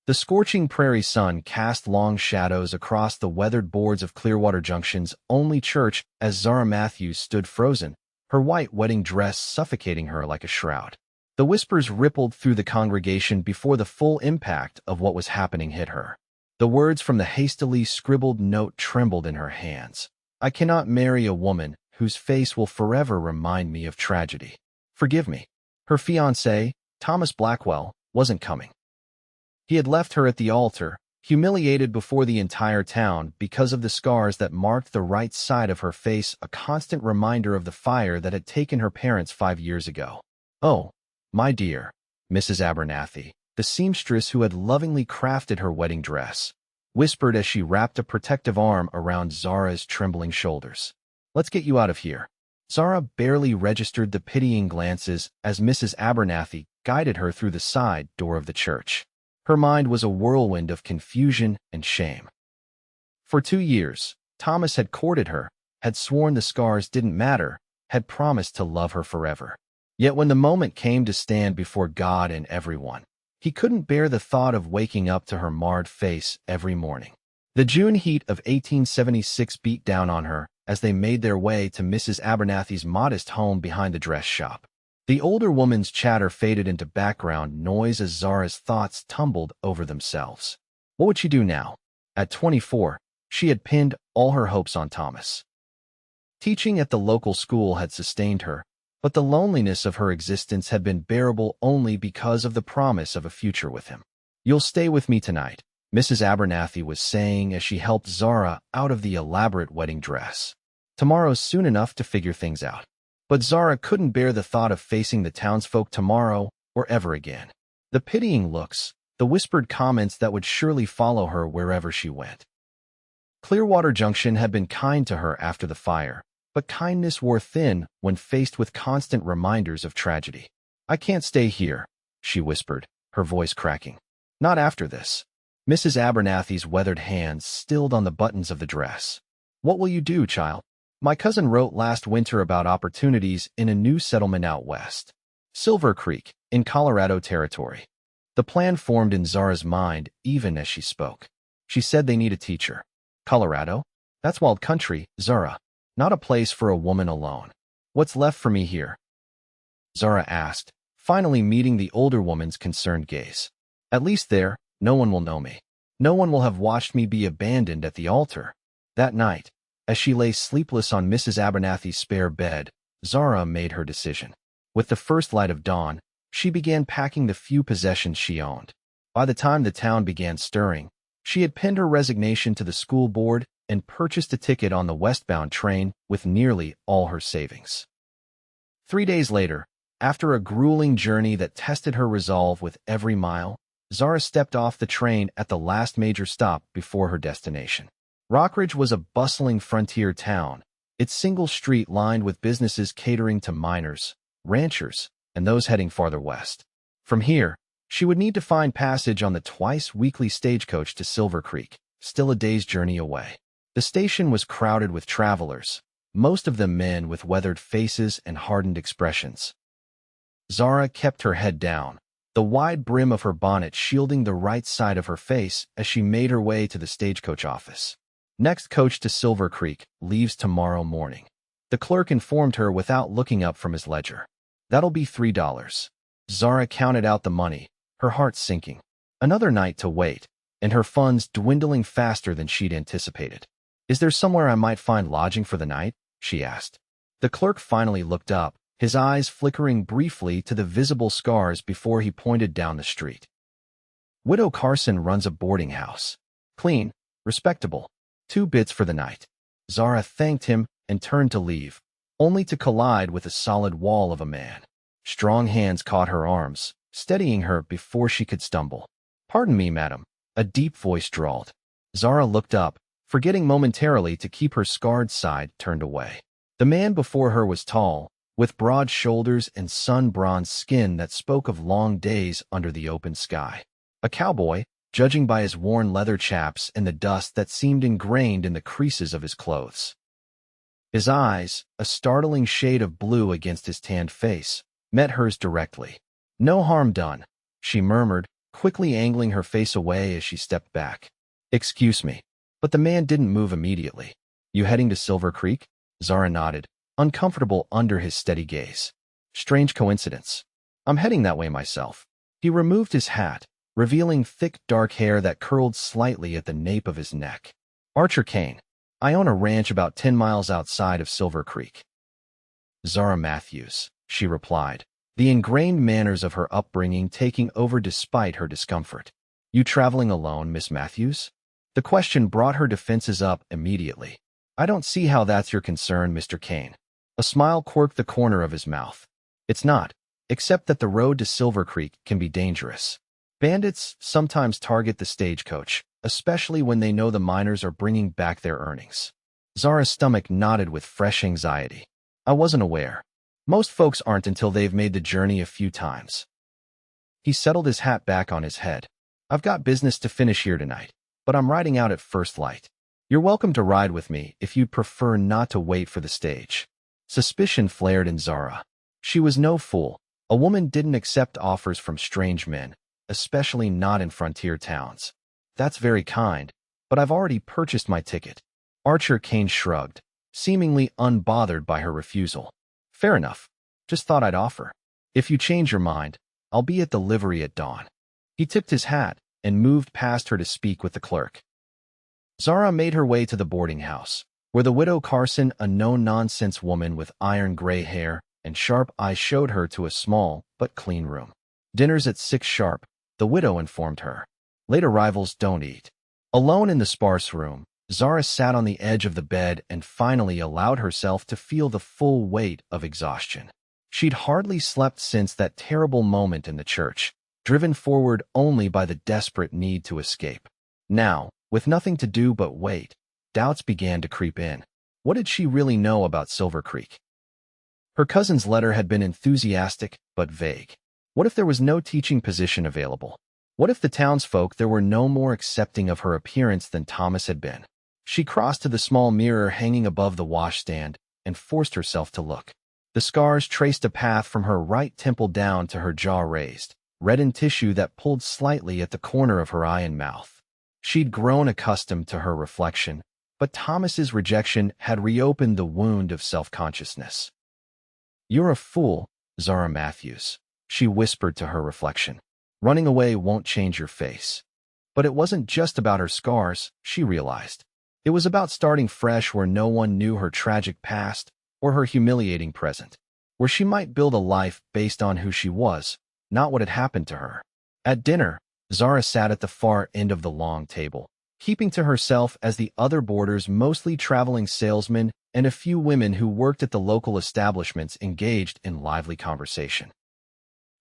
The scorching prairie sun cast long shadows across the weathered boards of Clearwater Junction's only church as Zara Matthews stood frozen, her white wedding dress suffocating her like a shroud. The whispers rippled through the congregation before the full impact of what was happening hit her. The words from the hastily scribbled note trembled in her hands. "I cannot marry a woman whose face will forever remind me of tragedy. Forgive me." Her fiancé, Thomas Blackwell, wasn't coming. He had left her at the altar, humiliated before the entire town because of the scars that marked the right side of her face, a constant reminder of the fire that had taken her parents 5 years ago. "Oh, my dear," Mrs. Abernathy, the seamstress who had lovingly crafted her wedding dress, whispered as she wrapped a protective arm around Zara's trembling shoulders. "Let's get you out of here." Zara barely registered the pitying glances as Mrs. Abernathy guided her through the side door of the church. Her mind was a whirlwind of confusion and shame. For 2 years, Thomas had courted her, had sworn the scars didn't matter, had promised to love her forever. Yet when the moment came to stand before God and everyone, he couldn't bear the thought of waking up to her marred face every morning. The June heat of 1876 beat down on her as they made their way to Mrs. Abernathy's modest home behind the dress shop. The older woman's chatter faded into background noise as Zara's thoughts tumbled over themselves. What would she do now? At 24, she had pinned all her hopes on Thomas. Teaching at the local school had sustained her, but the loneliness of her existence had been bearable only because of the promise of a future with him. "You'll stay with me tonight," Mrs. Abernathy was saying as she helped Zara out of the elaborate wedding dress. "Tomorrow's soon enough to figure things out." But Zara couldn't bear the thought of facing the townsfolk tomorrow or ever again. The pitying looks, the whispered comments that would surely follow her wherever she went. Clearwater Junction had been kind to her after the fire, but kindness wore thin when faced with constant reminders of tragedy. "I can't stay here," she whispered, her voice cracking. "Not after this." Mrs. Abernathy's weathered hands stilled on the buttons of the dress. "What will you do, child?" "My cousin wrote last winter about opportunities in a new settlement out west. Silvercreek, in Colorado Territory." The plan formed in Zara's mind even as she spoke. She said they need a teacher. "Colorado? That's wild country, Zara. Not a place for a woman alone. What's left for me here?" Zara asked, finally meeting the older woman's concerned gaze. "At least there, no one will know me. No one will have watched me be abandoned at the altar." That night, as she lay sleepless on Mrs. Abernathy's spare bed, Zara made her decision. With the first light of dawn, she began packing the few possessions she owned. By the time the town began stirring, she had pinned her resignation to the school board and purchased a ticket on the westbound train with nearly all her savings. 3 days later, after a grueling journey that tested her resolve with every mile, Zara stepped off the train at the last major stop before her destination. Rockridge was a bustling frontier town, its single street lined with businesses catering to miners, ranchers, and those heading farther west. From here, she would need to find passage on the twice-weekly stagecoach to Silvercreek, still a day's journey away. The station was crowded with travelers, most of them men with weathered faces and hardened expressions. Zara kept her head down, the wide brim of her bonnet shielding the right side of her face as she made her way to the stagecoach office. "Next coach to Silvercreek leaves tomorrow morning," the clerk informed her without looking up from his ledger. "That'll be $3. Zara counted out the money, her heart sinking. Another night to wait, and her funds dwindling faster than she'd anticipated. "Is there somewhere I might find lodging for the night?" she asked. The clerk finally looked up, his eyes flickering briefly to the visible scars before he pointed down the street. "Widow Carson runs a boarding house. Clean, respectable. 2 bits for the night." Zara thanked him and turned to leave, only to collide with a solid wall of a man. Strong hands caught her arms, steadying her before she could stumble. "Pardon me, madam," a deep voice drawled. Zara looked up, forgetting momentarily to keep her scarred side turned away. The man before her was tall, with broad shoulders and sun-bronzed skin that spoke of long days under the open sky. A cowboy, judging by his worn leather chaps and the dust that seemed ingrained in the creases of his clothes. His eyes, a startling shade of blue against his tanned face, met hers directly. "No harm done," she murmured, quickly angling her face away as she stepped back. "Excuse me." But the man didn't move immediately. "You heading to Silvercreek?" Zara nodded, uncomfortable under his steady gaze. "Strange coincidence. I'm heading that way myself." He removed his hat, revealing thick dark hair that curled slightly at the nape of his neck. "Archer Kane. I own a ranch about 10 miles outside of Silvercreek." "Zara Matthews," she replied, the ingrained manners of her upbringing taking over despite her discomfort. "You traveling alone, Miss Matthews?" The question brought her defenses up immediately. "I don't see how that's your concern, Mr. Kane." A smile quirked the corner of his mouth. "It's not, except that the road to Silvercreek can be dangerous. Bandits sometimes target the stagecoach, especially when they know the miners are bringing back their earnings." Zara's stomach knotted with fresh anxiety. "I wasn't aware. Most folks aren't until they've made the journey a few times." He settled his hat back on his head. "I've got business to finish here tonight, but I'm riding out at first light. You're welcome to ride with me if you'd prefer not to wait for the stage." Suspicion flared in Zara. She was no fool. A woman didn't accept offers from strange men, especially not in frontier towns. "That's very kind, but I've already purchased my ticket." Archer Kane shrugged, seemingly unbothered by her refusal. "Fair enough. Just thought I'd offer. If you change your mind, I'll be at the livery at dawn." He tipped his hat and moved past her to speak with the clerk. Zara made her way to the boarding house, where the widow Carson, a no-nonsense woman with iron gray hair and sharp eyes, showed her to a small but clean room. "Dinner's at 6 sharp," the widow informed her. "Late arrivals don't eat." Alone in the sparse room, Zara sat on the edge of the bed and finally allowed herself to feel the full weight of exhaustion. She'd hardly slept since that terrible moment in the church, driven forward only by the desperate need to escape. Now, with nothing to do but wait, doubts began to creep in. What did she really know about Silvercreek? Her cousin's letter had been enthusiastic but vague. What if there was no teaching position available? What if the townsfolk there were no more accepting of her appearance than Thomas had been? She crossed to the small mirror hanging above the washstand and forced herself to look. The scars traced a path from her right temple down to her jaw raised, reddened tissue that pulled slightly at the corner of her eye and mouth. She'd grown accustomed to her reflection, but Thomas's rejection had reopened the wound of self-consciousness. "You're a fool, Zara Matthews," she whispered to her reflection. "Running away won't change your face." But it wasn't just about her scars, she realized. It was about starting fresh where no one knew her tragic past or her humiliating present, where she might build a life based on who she was, not what had happened to her. At dinner, Zara sat at the far end of the long table, keeping to herself as the other boarders, mostly traveling salesmen and a few women who worked at the local establishments, engaged in lively conversation.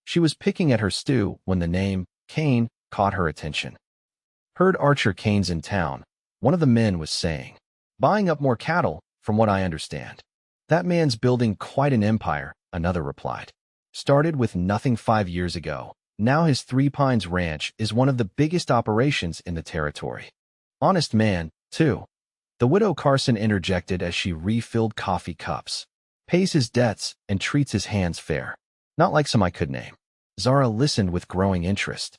She was picking at her stew when the name, Kane, caught her attention. "Heard Archer Kane's in town," one of the men was saying. "Buying up more cattle, from what I understand." "That man's building quite an empire," another replied. "Started with nothing 5 years ago. Now his Three Pines Ranch is one of the biggest operations in the territory. Honest man, too." The widow Carson interjected as she refilled coffee cups. "Pays his debts and treats his hands fair. Not like some I could name." Zara listened with growing interest.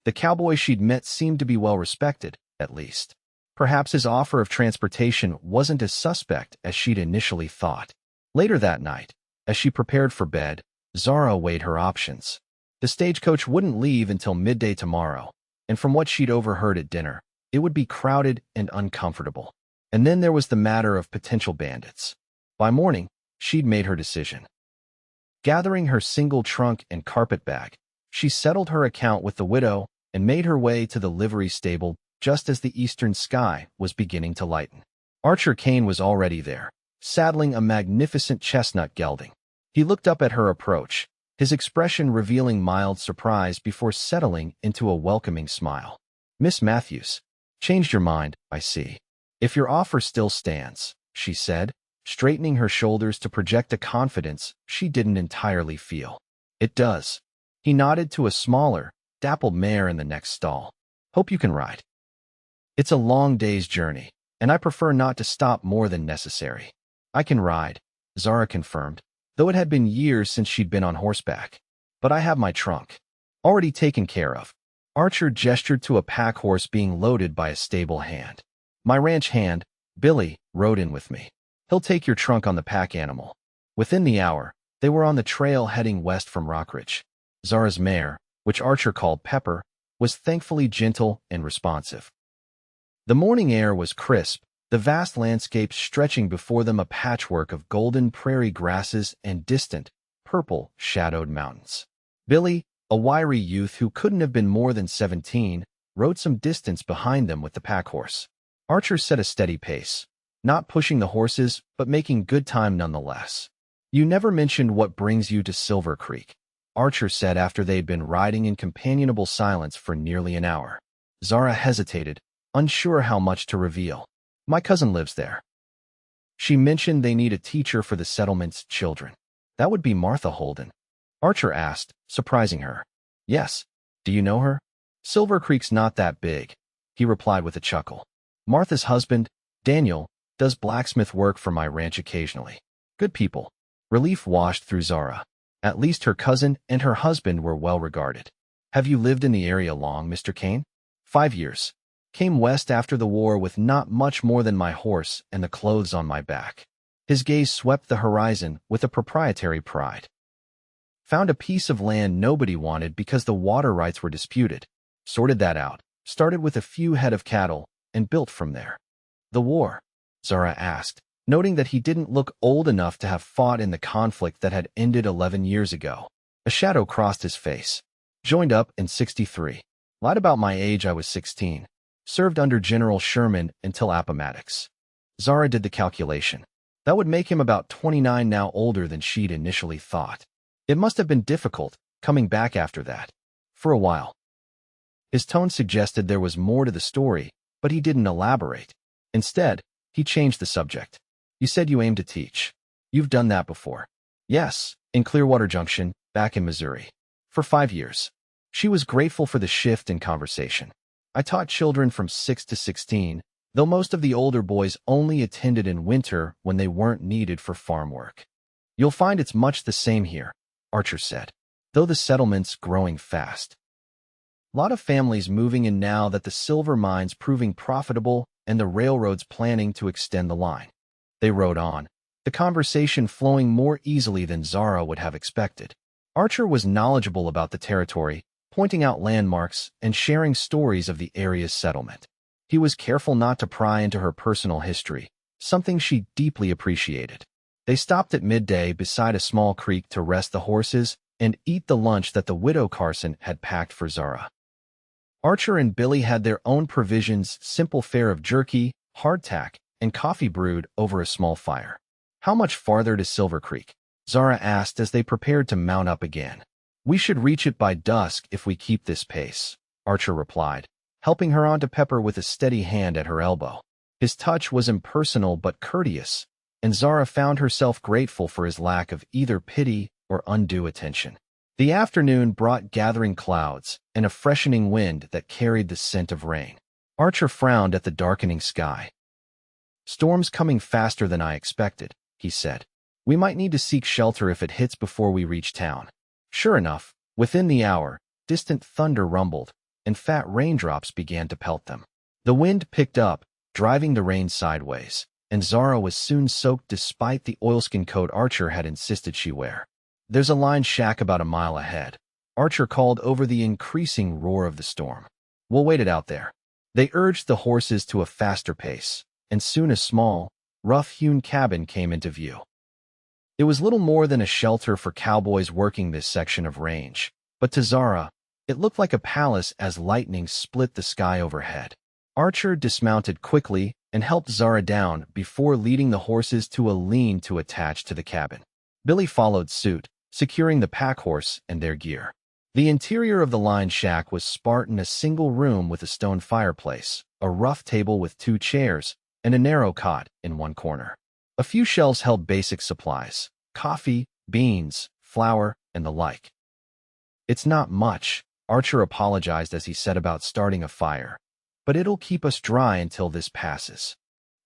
The cowboy she'd met seemed to be well respected, at least. Perhaps his offer of transportation wasn't as suspect as she'd initially thought. Later that night, as she prepared for bed, Zara weighed her options. The stagecoach wouldn't leave until midday tomorrow, and from what she'd overheard at dinner, it would be crowded and uncomfortable. And then there was the matter of potential bandits. By morning, she'd made her decision. Gathering her single trunk and carpet bag, she settled her account with the widow and made her way to the livery stable just as the eastern sky was beginning to lighten. Archer Kane was already there, saddling a magnificent chestnut gelding. He looked up at her approach, his expression revealing mild surprise before settling into a welcoming smile. "Miss Matthews, changed your mind, I see. If your offer still stands," she said, straightening her shoulders to project a confidence she didn't entirely feel. "It does." He nodded to a smaller, dappled mare in the next stall. "Hope you can ride." "It's a long day's journey, and I prefer not to stop more than necessary." "I can ride," Zara confirmed, though it had been years since she'd been on horseback. "But I have my trunk." Already taken care of. Archer gestured to a pack horse being loaded by a stable hand. My ranch hand, Billy, rode in with me. He'll take your trunk on the pack animal. Within the hour, they were on the trail heading west from Rockridge. Zara's mare, which Archer called Pepper, was thankfully gentle and responsive. The morning air was crisp, the vast landscape stretching before them a patchwork of golden prairie grasses and distant, purple-shadowed mountains. Billy, a wiry youth who couldn't have been more than 17, rode some distance behind them with the pack horse. Archer set a steady pace, not pushing the horses, but making good time nonetheless. You never mentioned what brings you to Silvercreek, Archer said after they'd been riding in companionable silence for nearly an hour. Zara hesitated, unsure how much to reveal. My cousin lives there. She mentioned they need a teacher for the settlement's children. That would be Martha Holden. Archer asked, surprising her. Yes. Do you know her? Silvercreek's not that big, he replied with a chuckle. Martha's husband, Daniel, does blacksmith work for my ranch occasionally. Good people. Relief washed through Zara. At least her cousin and her husband were well regarded. Have you lived in the area long, Mr. Kane? 5 years. Came west after the war with not much more than my horse and the clothes on my back. His gaze swept the horizon with a proprietary pride. Found a piece of land nobody wanted because the water rights were disputed. Sorted that out, started with a few head of cattle, and built from there. The war? Zara asked, noting that he didn't look old enough to have fought in the conflict that had ended 11 years ago. A shadow crossed his face. Joined up in 63. Lied about my age, I was 16. Served under General Sherman until Appomattox. Zara did the calculation. That would make him about 29 now, older than she'd initially thought. It must have been difficult, coming back after that. For a while. His tone suggested there was more to the story, but he didn't elaborate. Instead, he changed the subject. You said you aim to teach. You've done that before. Yes, in Clearwater Junction, back in Missouri. For 5 years. She was grateful for the shift in conversation. I taught children from 6 to 16, though most of the older boys only attended in winter when they weren't needed for farm work. You'll find it's much the same here, Archer said, though the settlement's growing fast. Lot of families moving in now that the silver mine's proving profitable and the railroad's planning to extend the line. They rode on, the conversation flowing more easily than Zara would have expected. Archer was knowledgeable about the territory, pointing out landmarks and sharing stories of the area's settlement. He was careful not to pry into her personal history, something she deeply appreciated. They stopped at midday beside a small creek to rest the horses and eat the lunch that the widow Carson had packed for Zara. Archer and Billy had their own provisions, simple fare of jerky, hardtack, and coffee brewed over a small fire. How much farther to Silvercreek? Zara asked as they prepared to mount up again. We should reach it by dusk if we keep this pace, Archer replied, helping her onto Pepper with a steady hand at her elbow. His touch was impersonal but courteous, and Zara found herself grateful for his lack of either pity or undue attention. The afternoon brought gathering clouds and a freshening wind that carried the scent of rain. Archer frowned at the darkening sky. Storm's coming faster than I expected, he said. We might need to seek shelter if it hits before we reach town. Sure enough, within the hour, distant thunder rumbled, and fat raindrops began to pelt them. The wind picked up, driving the rain sideways, and Zara was soon soaked despite the oilskin coat Archer had insisted she wear. There's a line shack about a mile ahead, Archer called over the increasing roar of the storm. We'll wait it out there. They urged the horses to a faster pace, and soon a small, rough-hewn cabin came into view. It was little more than a shelter for cowboys working this section of range, but to Zara, it looked like a palace as lightning split the sky overhead. Archer dismounted quickly and helped Zara down before leading the horses to a lean-to attached to the cabin. Billy followed suit, securing the pack horse and their gear. The interior of the line shack was Spartan, a single room with a stone fireplace, a rough table with 2 chairs, and a narrow cot in one corner. A few shelves held basic supplies, coffee, beans, flour, and the like. It's not much, Archer apologized as he set about starting a fire, but it'll keep us dry until this passes.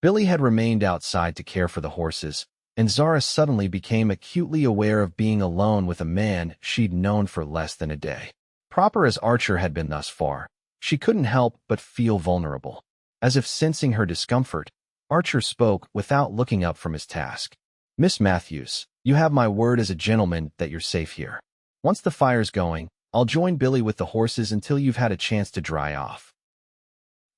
Billy had remained outside to care for the horses, and Zara suddenly became acutely aware of being alone with a man she'd known for less than a day. Proper as Archer had been thus far, she couldn't help but feel vulnerable. As if sensing her discomfort, Archer spoke without looking up from his task. Miss Matthews, you have my word as a gentleman that you're safe here. Once the fire's going, I'll join Billy with the horses until you've had a chance to dry off.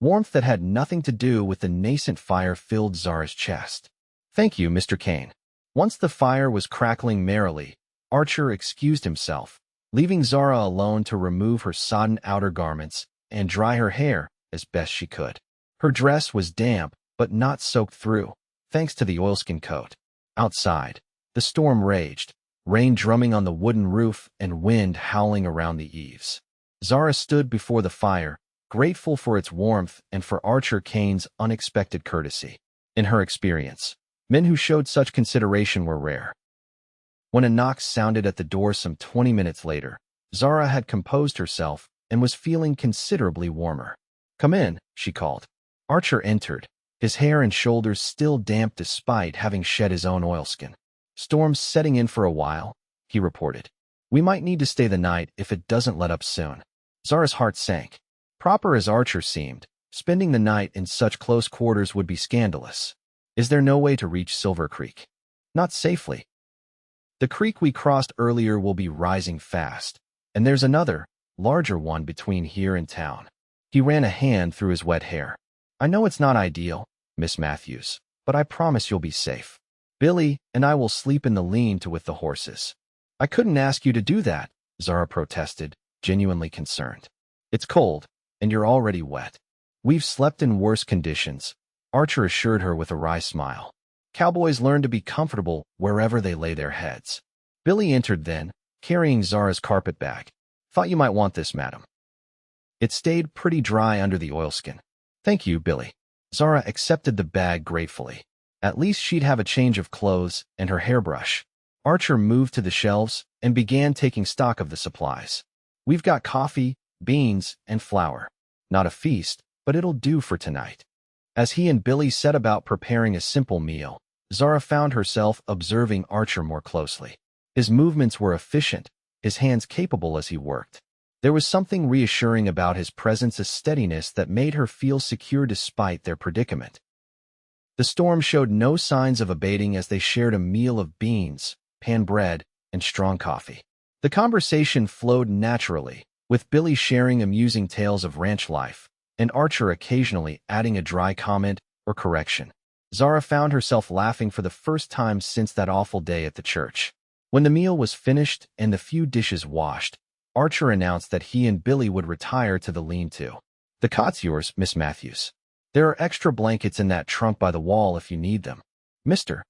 Warmth that had nothing to do with the nascent fire filled Zara's chest. Thank you, Mr. Kane. Once the fire was crackling merrily, Archer excused himself, leaving Zara alone to remove her sodden outer garments and dry her hair as best she could. Her dress was damp, but not soaked through, thanks to the oilskin coat. Outside, the storm raged, rain drumming on the wooden roof and wind howling around the eaves. Zara stood before the fire, grateful for its warmth and for Archer Kane's unexpected courtesy. In her experience, men who showed such consideration were rare. When a knock sounded at the door some 20 minutes later, Zara had composed herself and was feeling considerably warmer. Come in, she called. Archer entered, his hair and shoulders still damp despite having shed his own oilskin. Storm's setting in for a while, he reported. We might need to stay the night if it doesn't let up soon. Zara's heart sank. Proper as Archer seemed, spending the night in such close quarters would be scandalous. Is there no way to reach Silvercreek? Not safely. The creek we crossed earlier will be rising fast, and there's another, larger one between here and town. He ran a hand through his wet hair. I know it's not ideal, Miss Matthews, but I promise you'll be safe. Billy and I will sleep in the lean-to with the horses. I couldn't ask you to do that, Zara protested, genuinely concerned. It's cold, and you're already wet. We've slept in worse conditions, Archer assured her with a wry smile. Cowboys learn to be comfortable wherever they lay their heads. Billy entered then, carrying Zara's carpet bag. Thought you might want this, madam. It stayed pretty dry under the oilskin. Thank you, Billy. Zara accepted the bag gratefully. At least she'd have a change of clothes and her hairbrush. Archer moved to the shelves and began taking stock of the supplies. We've got coffee, beans, and flour. Not a feast, but it'll do for tonight. As he and Billy set about preparing a simple meal, Zara found herself observing Archer more closely. His movements were efficient, his hands capable as he worked. There was something reassuring about his presence, a steadiness that made her feel secure despite their predicament. The storm showed no signs of abating as they shared a meal of beans, pan bread, and strong coffee. The conversation flowed naturally, with Billy sharing amusing tales of ranch life, and Archer occasionally adding a dry comment or correction. Zara found herself laughing for the first time since that awful day at the church. When the meal was finished and the few dishes washed, Archer announced that he and Billy would retire to the lean-to. The cot's yours, Miss Matthews. There are extra blankets in that trunk by the wall if you need them. Mr.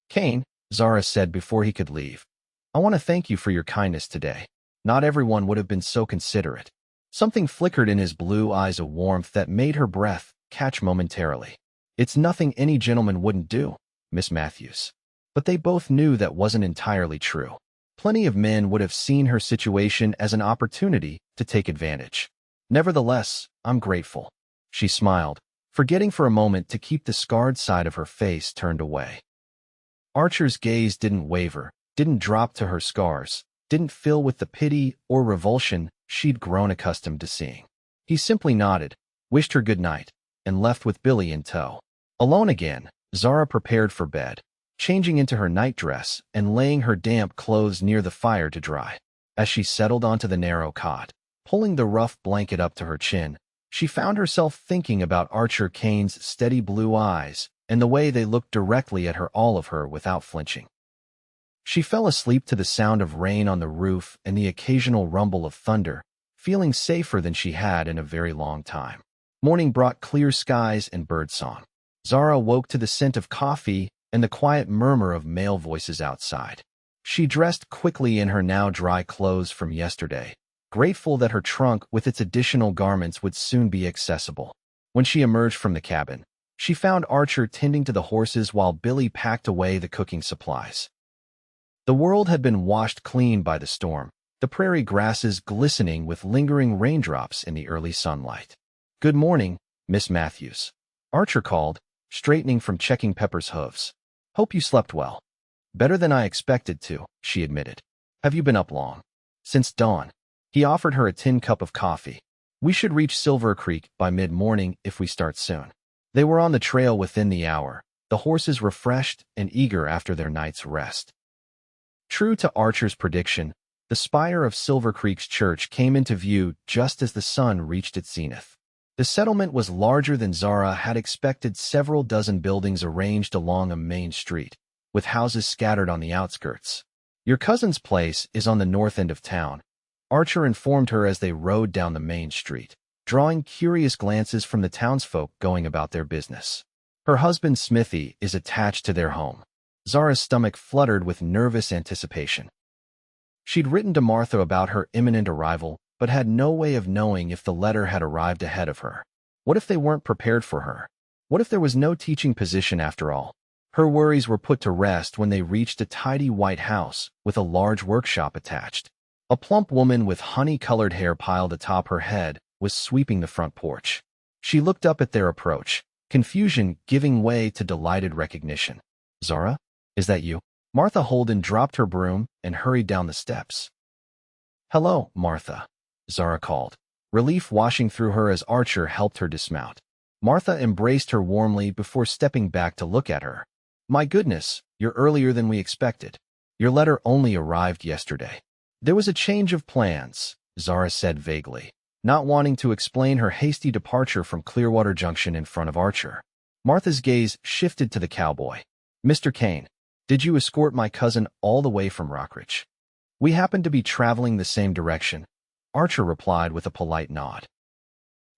Kane, Zara said before he could leave. I want to thank you for your kindness today. Not everyone would have been so considerate. Something flickered in his blue eyes, a warmth that made her breath catch momentarily. It's nothing any gentleman wouldn't do, Miss Matthews. But they both knew that wasn't entirely true. Plenty of men would have seen her situation as an opportunity to take advantage. Nevertheless, I'm grateful. She smiled, forgetting for a moment to keep the scarred side of her face turned away. Archer's gaze didn't waver, didn't drop to her scars, didn't fill with the pity or revulsion she'd grown accustomed to seeing. He simply nodded, wished her good night, and left with Billy in tow. Alone again, Zara prepared for bed, changing into her nightdress and laying her damp clothes near the fire to dry. As she settled onto the narrow cot, pulling the rough blanket up to her chin, she found herself thinking about Archer Kane's steady blue eyes and the way they looked directly at her, all of her, without flinching. She fell asleep to the sound of rain on the roof and the occasional rumble of thunder, feeling safer than she had in a very long time. Morning brought clear skies and birdsong. Zara woke to the scent of coffee and the quiet murmur of male voices outside. She dressed quickly in her now dry clothes from yesterday, grateful that her trunk with its additional garments would soon be accessible. When she emerged from the cabin, she found Archer tending to the horses while Billy packed away the cooking supplies. The world had been washed clean by the storm, the prairie grasses glistening with lingering raindrops in the early sunlight. Good morning, Miss Matthews, Archer called, straightening from checking Pepper's hooves. Hope you slept well. Better than I expected to, she admitted. Have you been up long? Since dawn. He offered her a tin cup of coffee. We should reach Silvercreek by mid-morning if we start soon. They were on the trail within the hour, the horses refreshed and eager after their night's rest. True to Archer's prediction, the spire of Silvercreek's church came into view just as the sun reached its zenith. The settlement was larger than Zara had expected, several dozen buildings arranged along a main street, with houses scattered on the outskirts. Your cousin's place is on the north end of town, Archer informed her as they rode down the main street, drawing curious glances from the townsfolk going about their business. Her husband Smithy is attached to their home. Zara's stomach fluttered with nervous anticipation. She'd written to Martha about her imminent arrival, but had no way of knowing if the letter had arrived ahead of her. What if they weren't prepared for her? What if there was no teaching position after all? Her worries were put to rest when they reached a tidy white house with a large workshop attached. A plump woman with honey-colored hair piled atop her head was sweeping the front porch. She looked up at their approach, confusion giving way to delighted recognition. "Zara? Is that you?" Martha Holden dropped her broom and hurried down the steps. "Hello, Martha," Zara called, relief washing through her as Archer helped her dismount. Martha embraced her warmly before stepping back to look at her. "My goodness, you're earlier than we expected. Your letter only arrived yesterday." "There was a change of plans," Zara said vaguely, not wanting to explain her hasty departure from Clearwater Junction in front of Archer. Martha's gaze shifted to the cowboy. "Mr. Kane, did you escort my cousin all the way from Rockridge?" "We happen to be traveling the same direction," Archer replied with a polite nod.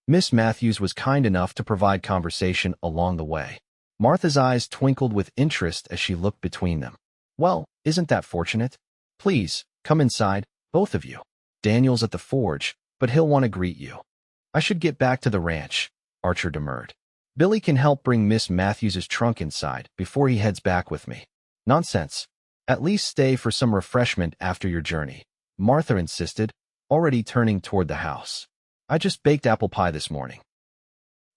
Miss Matthews was kind enough to provide conversation along the way. Martha's eyes twinkled with interest as she looked between them. "Well, isn't that fortunate? Please, come inside, both of you. Daniel's at the forge, but he'll want to greet you." "I should get back to the ranch," Archer demurred. "Billy can help bring Miss Matthews's trunk inside before he heads back with me." "Nonsense. At least stay for some refreshment after your journey," Martha insisted, already turning toward the house. "I just baked apple pie this morning."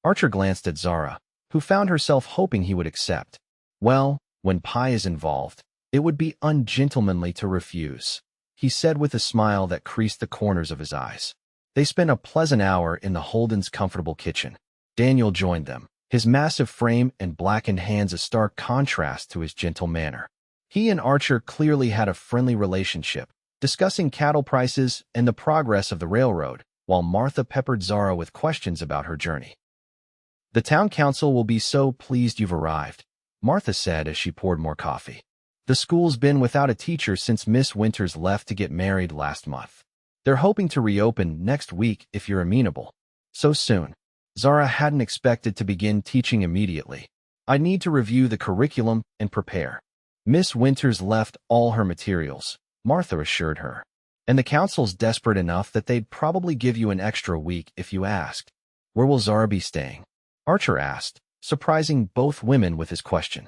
Archer glanced at Zara, who found herself hoping he would accept. Well, when pie is involved, it would be ungentlemanly to refuse, he said with a smile that creased the corners of his eyes. They spent a pleasant hour in the Holden's comfortable kitchen. Daniel joined them, his massive frame and blackened hands a stark contrast to his gentle manner. He and Archer clearly had a friendly relationship, discussing cattle prices and the progress of the railroad, while Martha peppered Zara with questions about her journey. "The town council will be so pleased you've arrived," Martha said as she poured more coffee. "The school's been without a teacher since Miss Winters left to get married last month. They're hoping to reopen next week if you're amenable." "So soon?" Zara hadn't expected to begin teaching immediately. "I need to review the curriculum and prepare." "Miss Winters left all her materials," Martha assured her. "And the council's desperate enough that they'd probably give you an extra week if you asked." "Where will Zara be staying?" Archer asked, surprising both women with his question.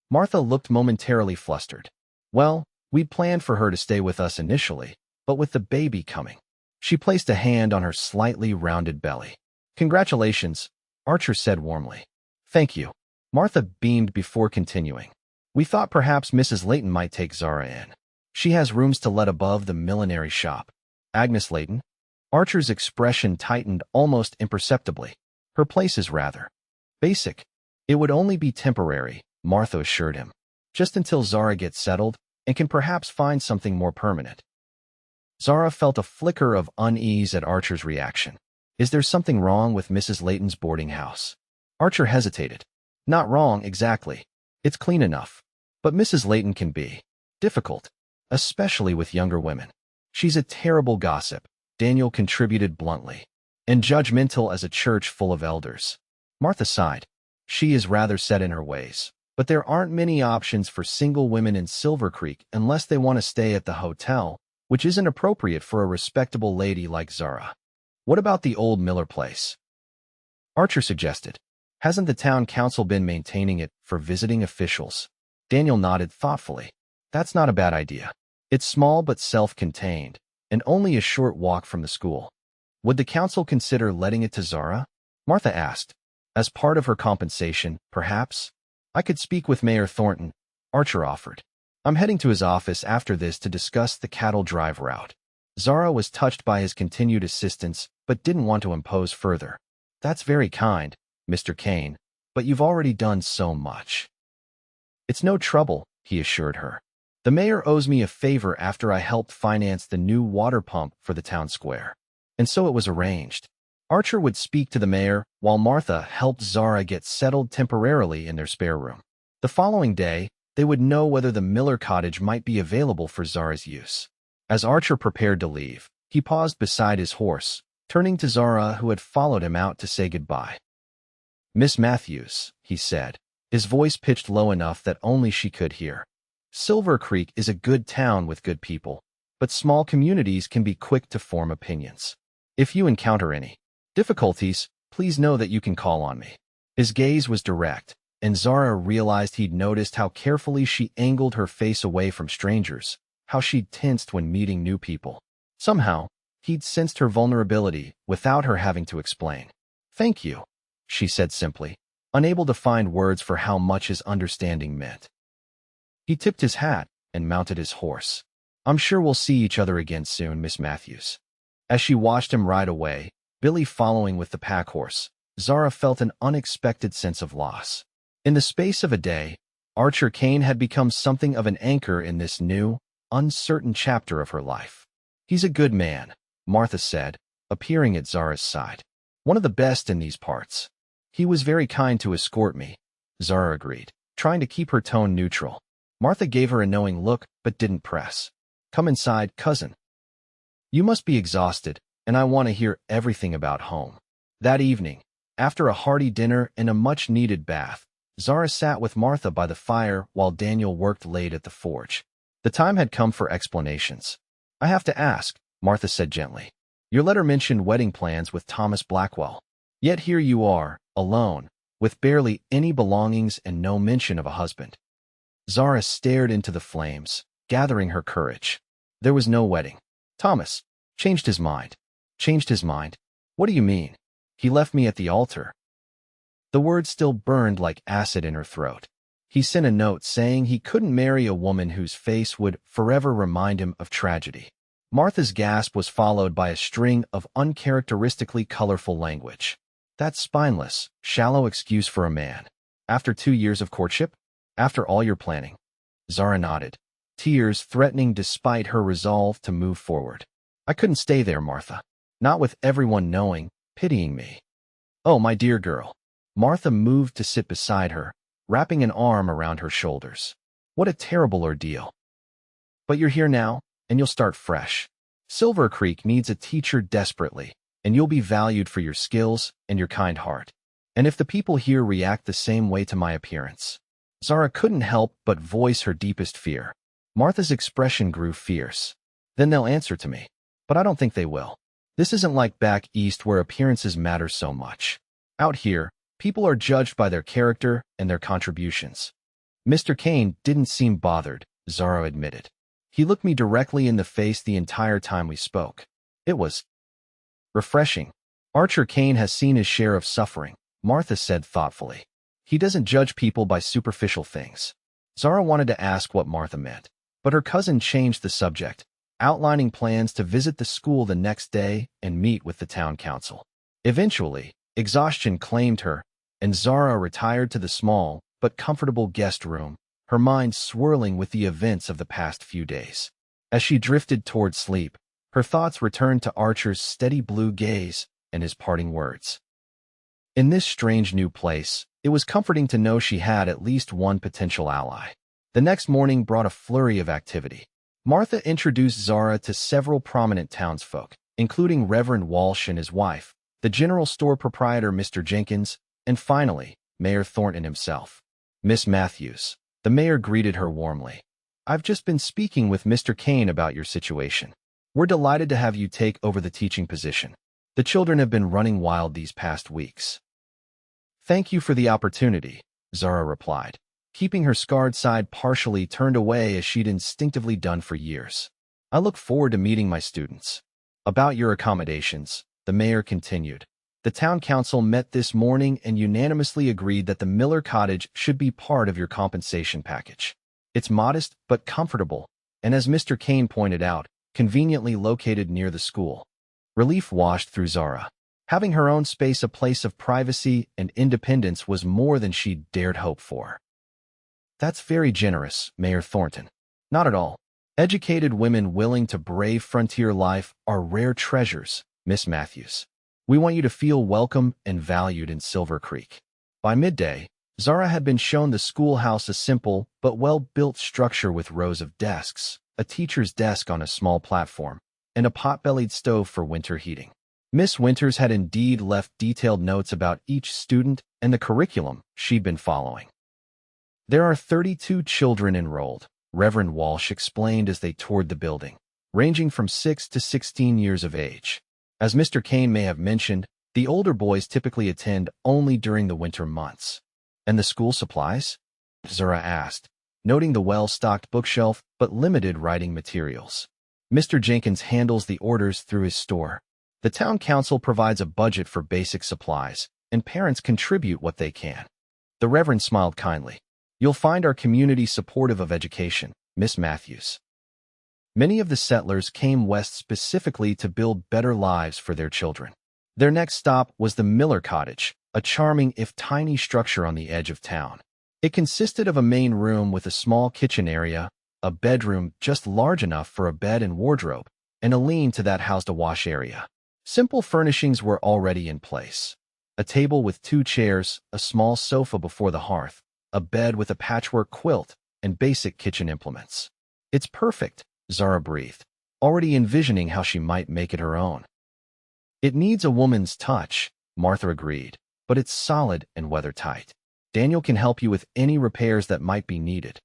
Martha looked momentarily flustered. "Well, we'd planned for her to stay with us initially, but with the baby coming." She placed a hand on her slightly rounded belly. "Congratulations," Archer said warmly. "Thank you." Martha beamed before continuing. "We thought perhaps Mrs. Layton might take Zara in. She has rooms to let above the millinery shop." "Agnes Layton?" Archer's expression tightened almost imperceptibly. "Her place is rather basic." "It would only be temporary," Martha assured him. "Just until Zara gets settled and can perhaps find something more permanent." Zara felt a flicker of unease at Archer's reaction. "Is there something wrong with Mrs. Layton's boarding house?" Archer hesitated. "Not wrong, exactly. It's clean enough. But Mrs. Layton can be difficult, especially with younger women. She's a terrible gossip," Daniel contributed bluntly, "and judgmental as a church full of elders." Martha sighed. "She is rather set in her ways. But there aren't many options for single women in Silvercreek unless they want to stay at the hotel, which isn't appropriate for a respectable lady like Zara." "What about the old Miller place?" Archer suggested. "Hasn't the town council been maintaining it for visiting officials?" Daniel nodded thoughtfully. "That's not a bad idea. It's small but self-contained, and only a short walk from the school." "Would the council consider letting it to Zara?" Martha asked. "As part of her compensation, perhaps?" "I could speak with Mayor Thornton," Archer offered. "I'm heading to his office after this to discuss the cattle drive route." Zara was touched by his continued assistance, but didn't want to impose further. That's very kind, Mr. Kane, but you've already done so much. It's no trouble, he assured her. The mayor owes me a favor after I helped finance the new water pump for the town square. And so it was arranged. Archer would speak to the mayor, while Martha helped Zara get settled temporarily in their spare room. The following day, they would know whether the Miller cottage might be available for Zara's use. As Archer prepared to leave, he paused beside his horse, turning to Zara, who had followed him out to say goodbye. Miss Matthews, he said, his voice pitched low enough that only she could hear. Silvercreek is a good town with good people, but small communities can be quick to form opinions. If you encounter any difficulties, please know that you can call on me. His gaze was direct, and Zara realized he'd noticed how carefully she angled her face away from strangers, how she'd tensed when meeting new people. Somehow, he'd sensed her vulnerability without her having to explain. Thank you, she said simply, unable to find words for how much his understanding meant. He tipped his hat and mounted his horse. I'm sure we'll see each other again soon, Miss Matthews. As she watched him ride away, Billy following with the pack horse, Zara felt an unexpected sense of loss. In the space of a day, Archer Kane had become something of an anchor in this new, uncertain chapter of her life. He's a good man, Martha said, appearing at Zara's side. One of the best in these parts. He was very kind to escort me, Zara agreed, trying to keep her tone neutral. Martha gave her a knowing look, but didn't press. Come inside, cousin. You must be exhausted, and I want to hear everything about home. That evening, after a hearty dinner and a much-needed bath, Zara sat with Martha by the fire while Daniel worked late at the forge. The time had come for explanations. I have to ask, Martha said gently. Your letter mentioned wedding plans with Thomas Blackwell. Yet here you are, alone, with barely any belongings and no mention of a husband. Zara stared into the flames, gathering her courage. There was no wedding. Thomas changed his mind. Changed his mind? What do you mean? He left me at the altar. The words still burned like acid in her throat. He sent a note saying he couldn't marry a woman whose face would forever remind him of tragedy. Martha's gasp was followed by a string of uncharacteristically colorful language. That's spineless, shallow excuse for a man. After 2 years of courtship? After all your planning? Zara nodded, tears threatening despite her resolve to move forward. I couldn't stay there, Martha. Not with everyone knowing, pitying me. Oh, my dear girl. Martha moved to sit beside her, wrapping an arm around her shoulders. What a terrible ordeal. But you're here now, and you'll start fresh. Silvercreek needs a teacher desperately, and you'll be valued for your skills and your kind heart. And if the people here react the same way to my appearance. Zara couldn't help but voice her deepest fear. Martha's expression grew fierce. Then they'll answer to me. But I don't think they will. This isn't like back east where appearances matter so much. Out here, people are judged by their character and their contributions. Mr. Kane didn't seem bothered, Zara admitted. He looked me directly in the face the entire time we spoke. It was refreshing. Archer Kane has seen his share of suffering, Martha said thoughtfully. He doesn't judge people by superficial things. Zara wanted to ask what Martha meant, but her cousin changed the subject, outlining plans to visit the school the next day and meet with the town council. Eventually, exhaustion claimed her, and Zara retired to the small but comfortable guest room, her mind swirling with the events of the past few days. As she drifted toward sleep, her thoughts returned to Archer's steady blue gaze and his parting words. In this strange new place, it was comforting to know she had at least one potential ally. The next morning brought a flurry of activity. Martha introduced Zara to several prominent townsfolk, including Reverend Walsh and his wife, the general store proprietor Mr. Jenkins, and finally, Mayor Thornton himself. Miss Matthews. The mayor greeted her warmly. I've just been speaking with Mr. Kane about your situation. We're delighted to have you take over the teaching position. The children have been running wild these past weeks. Thank you for the opportunity, Zara replied, keeping her scarred side partially turned away as she'd instinctively done for years. I look forward to meeting my students. About your accommodations, the mayor continued. The town council met this morning and unanimously agreed that the Miller cottage should be part of your compensation package. It's modest but comfortable, and as Mr. Kane pointed out, conveniently located near the school. Relief washed through Zara. Having her own space, a place of privacy and independence, was more than she dared hope for. That's very generous, Mayor Thornton. Not at all. Educated women willing to brave frontier life are rare treasures, Miss Matthews. We want you to feel welcome and valued in Silvercreek. By midday, Zara had been shown the schoolhouse, a simple but well-built structure with rows of desks, a teacher's desk on a small platform, and a pot-bellied stove for winter heating. Miss Winters had indeed left detailed notes about each student and the curriculum she'd been following. There are 32 children enrolled, Reverend Walsh explained as they toured the building, ranging from 6 to 16 years of age. As Mr. Kane may have mentioned, the older boys typically attend only during the winter months. And the school supplies? Zara asked, noting the well-stocked bookshelf but limited writing materials. Mr. Jenkins handles the orders through his store. The town council provides a budget for basic supplies, and parents contribute what they can. The Reverend smiled kindly. You'll find our community supportive of education, Miss Matthews. Many of the settlers came west specifically to build better lives for their children. Their next stop was the Miller Cottage, a charming if tiny structure on the edge of town. It consisted of a main room with a small kitchen area, a bedroom just large enough for a bed and wardrobe, and a lean-to that housed a wash area. Simple furnishings were already in place. A table with 2 chairs, a small sofa before the hearth, a bed with a patchwork quilt, and basic kitchen implements. It's perfect, Zara breathed, already envisioning how she might make it her own. It needs a woman's touch, Martha agreed, but it's solid and weather-tight. Daniel can help you with any repairs that might be needed.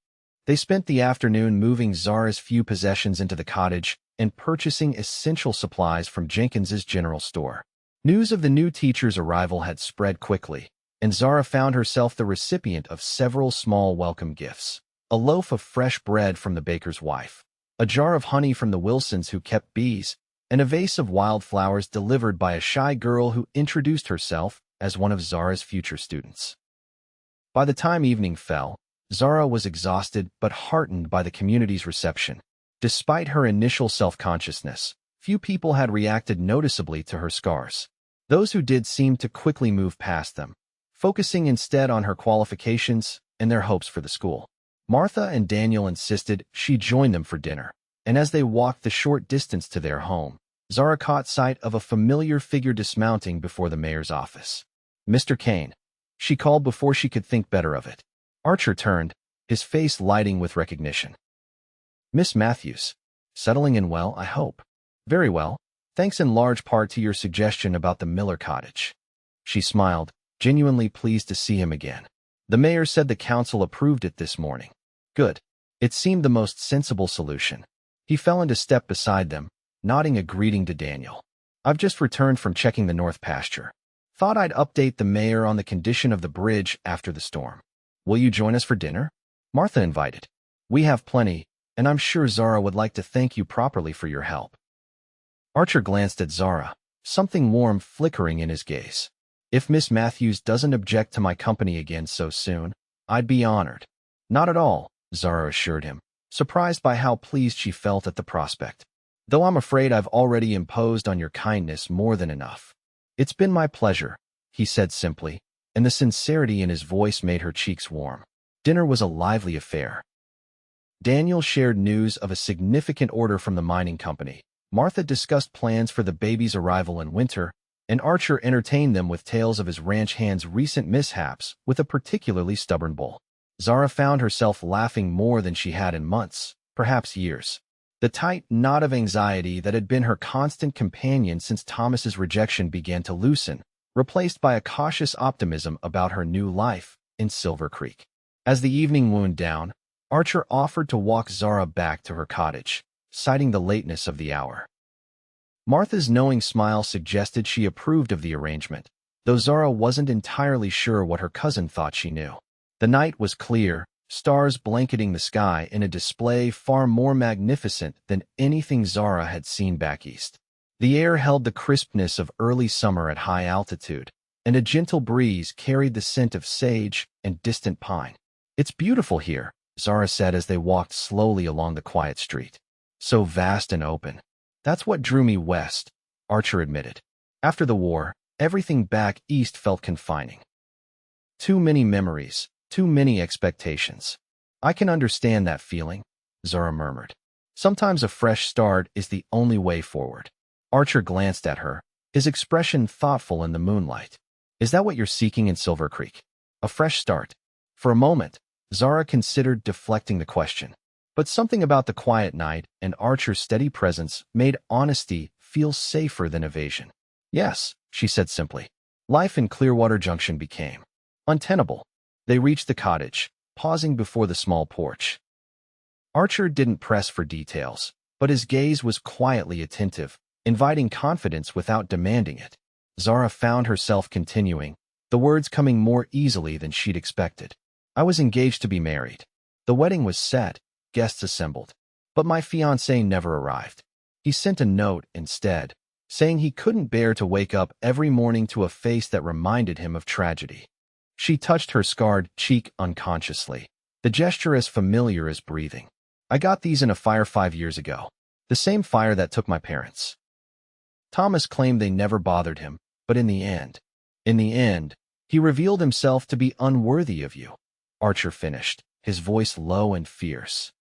They spent the afternoon moving Zara's few possessions into the cottage and purchasing essential supplies from Jenkins's general store. News of the new teacher's arrival had spread quickly, and Zara found herself the recipient of several small welcome gifts. A loaf of fresh bread from the baker's wife, a jar of honey from the Wilsons who kept bees, and a vase of wildflowers delivered by a shy girl who introduced herself as one of Zara's future students. By the time evening fell, Zara was exhausted but heartened by the community's reception. Despite her initial self-consciousness, few people had reacted noticeably to her scars. Those who did seemed to quickly move past them, focusing instead on her qualifications and their hopes for the school. Martha and Daniel insisted she join them for dinner, and as they walked the short distance to their home, Zara caught sight of a familiar figure dismounting before the mayor's office. Mr. Kane, she called before she could think better of it. Archer turned, his face lighting with recognition. Miss Matthews, settling in well, I hope. Very well, thanks in large part to your suggestion about the Miller Cottage. She smiled, genuinely pleased to see him again. The mayor said the council approved it this morning. Good. It seemed the most sensible solution. He fell into step beside them, nodding a greeting to Daniel. I've just returned from checking the north pasture. Thought I'd update the mayor on the condition of the bridge after the storm. Will you join us for dinner? Martha invited. We have plenty, and I'm sure Zara would like to thank you properly for your help. Archer glanced at Zara, something warm flickering in his gaze. If Miss Matthews doesn't object to my company again so soon, I'd be honored. Not at all, Zara assured him, surprised by how pleased she felt at the prospect. Though I'm afraid I've already imposed on your kindness more than enough. It's been my pleasure, he said simply, and the sincerity in his voice made her cheeks warm. Dinner was a lively affair. Daniel shared news of a significant order from the mining company. Martha discussed plans for the baby's arrival in winter, and Archer entertained them with tales of his ranch hand's recent mishaps with a particularly stubborn bull. Zara found herself laughing more than she had in months, perhaps years. The tight knot of anxiety that had been her constant companion since Thomas's rejection began to loosen, replaced by a cautious optimism about her new life in Silvercreek. As the evening wound down, Archer offered to walk Zara back to her cottage, citing the lateness of the hour. Martha's knowing smile suggested she approved of the arrangement, though Zara wasn't entirely sure what her cousin thought she knew. The night was clear, stars blanketing the sky in a display far more magnificent than anything Zara had seen back east. The air held the crispness of early summer at high altitude, and a gentle breeze carried the scent of sage and distant pine. It's beautiful here, Zara said as they walked slowly along the quiet street. so vast and open. That's what drew me west, Archer admitted. After the war, everything back east felt confining. Too many memories, too many expectations. I can understand that feeling, Zara murmured. Sometimes a fresh start is the only way forward. Archer glanced at her, his expression thoughtful in the moonlight. Is that what you're seeking in Silvercreek? A fresh start? For a moment, Zara considered deflecting the question. But something about the quiet night and Archer's steady presence made honesty feel safer than evasion. Yes, she said simply. Life in Clearwater Junction became untenable. They reached the cottage, pausing before the small porch. Archer didn't press for details, but his gaze was quietly attentive, inviting confidence without demanding it. Zara found herself continuing, the words coming more easily than she'd expected. I was engaged to be married. The wedding was set, guests assembled. But my fiancé never arrived. He sent a note instead, saying he couldn't bear to wake up every morning to a face that reminded him of tragedy. She touched her scarred cheek unconsciously, the gesture as familiar as breathing. I got these in a fire 5 years ago, the same fire that took my parents. Thomas claimed they never bothered him, but in the end, he revealed himself to be unworthy of you. Archer finished, his voice low and fierce.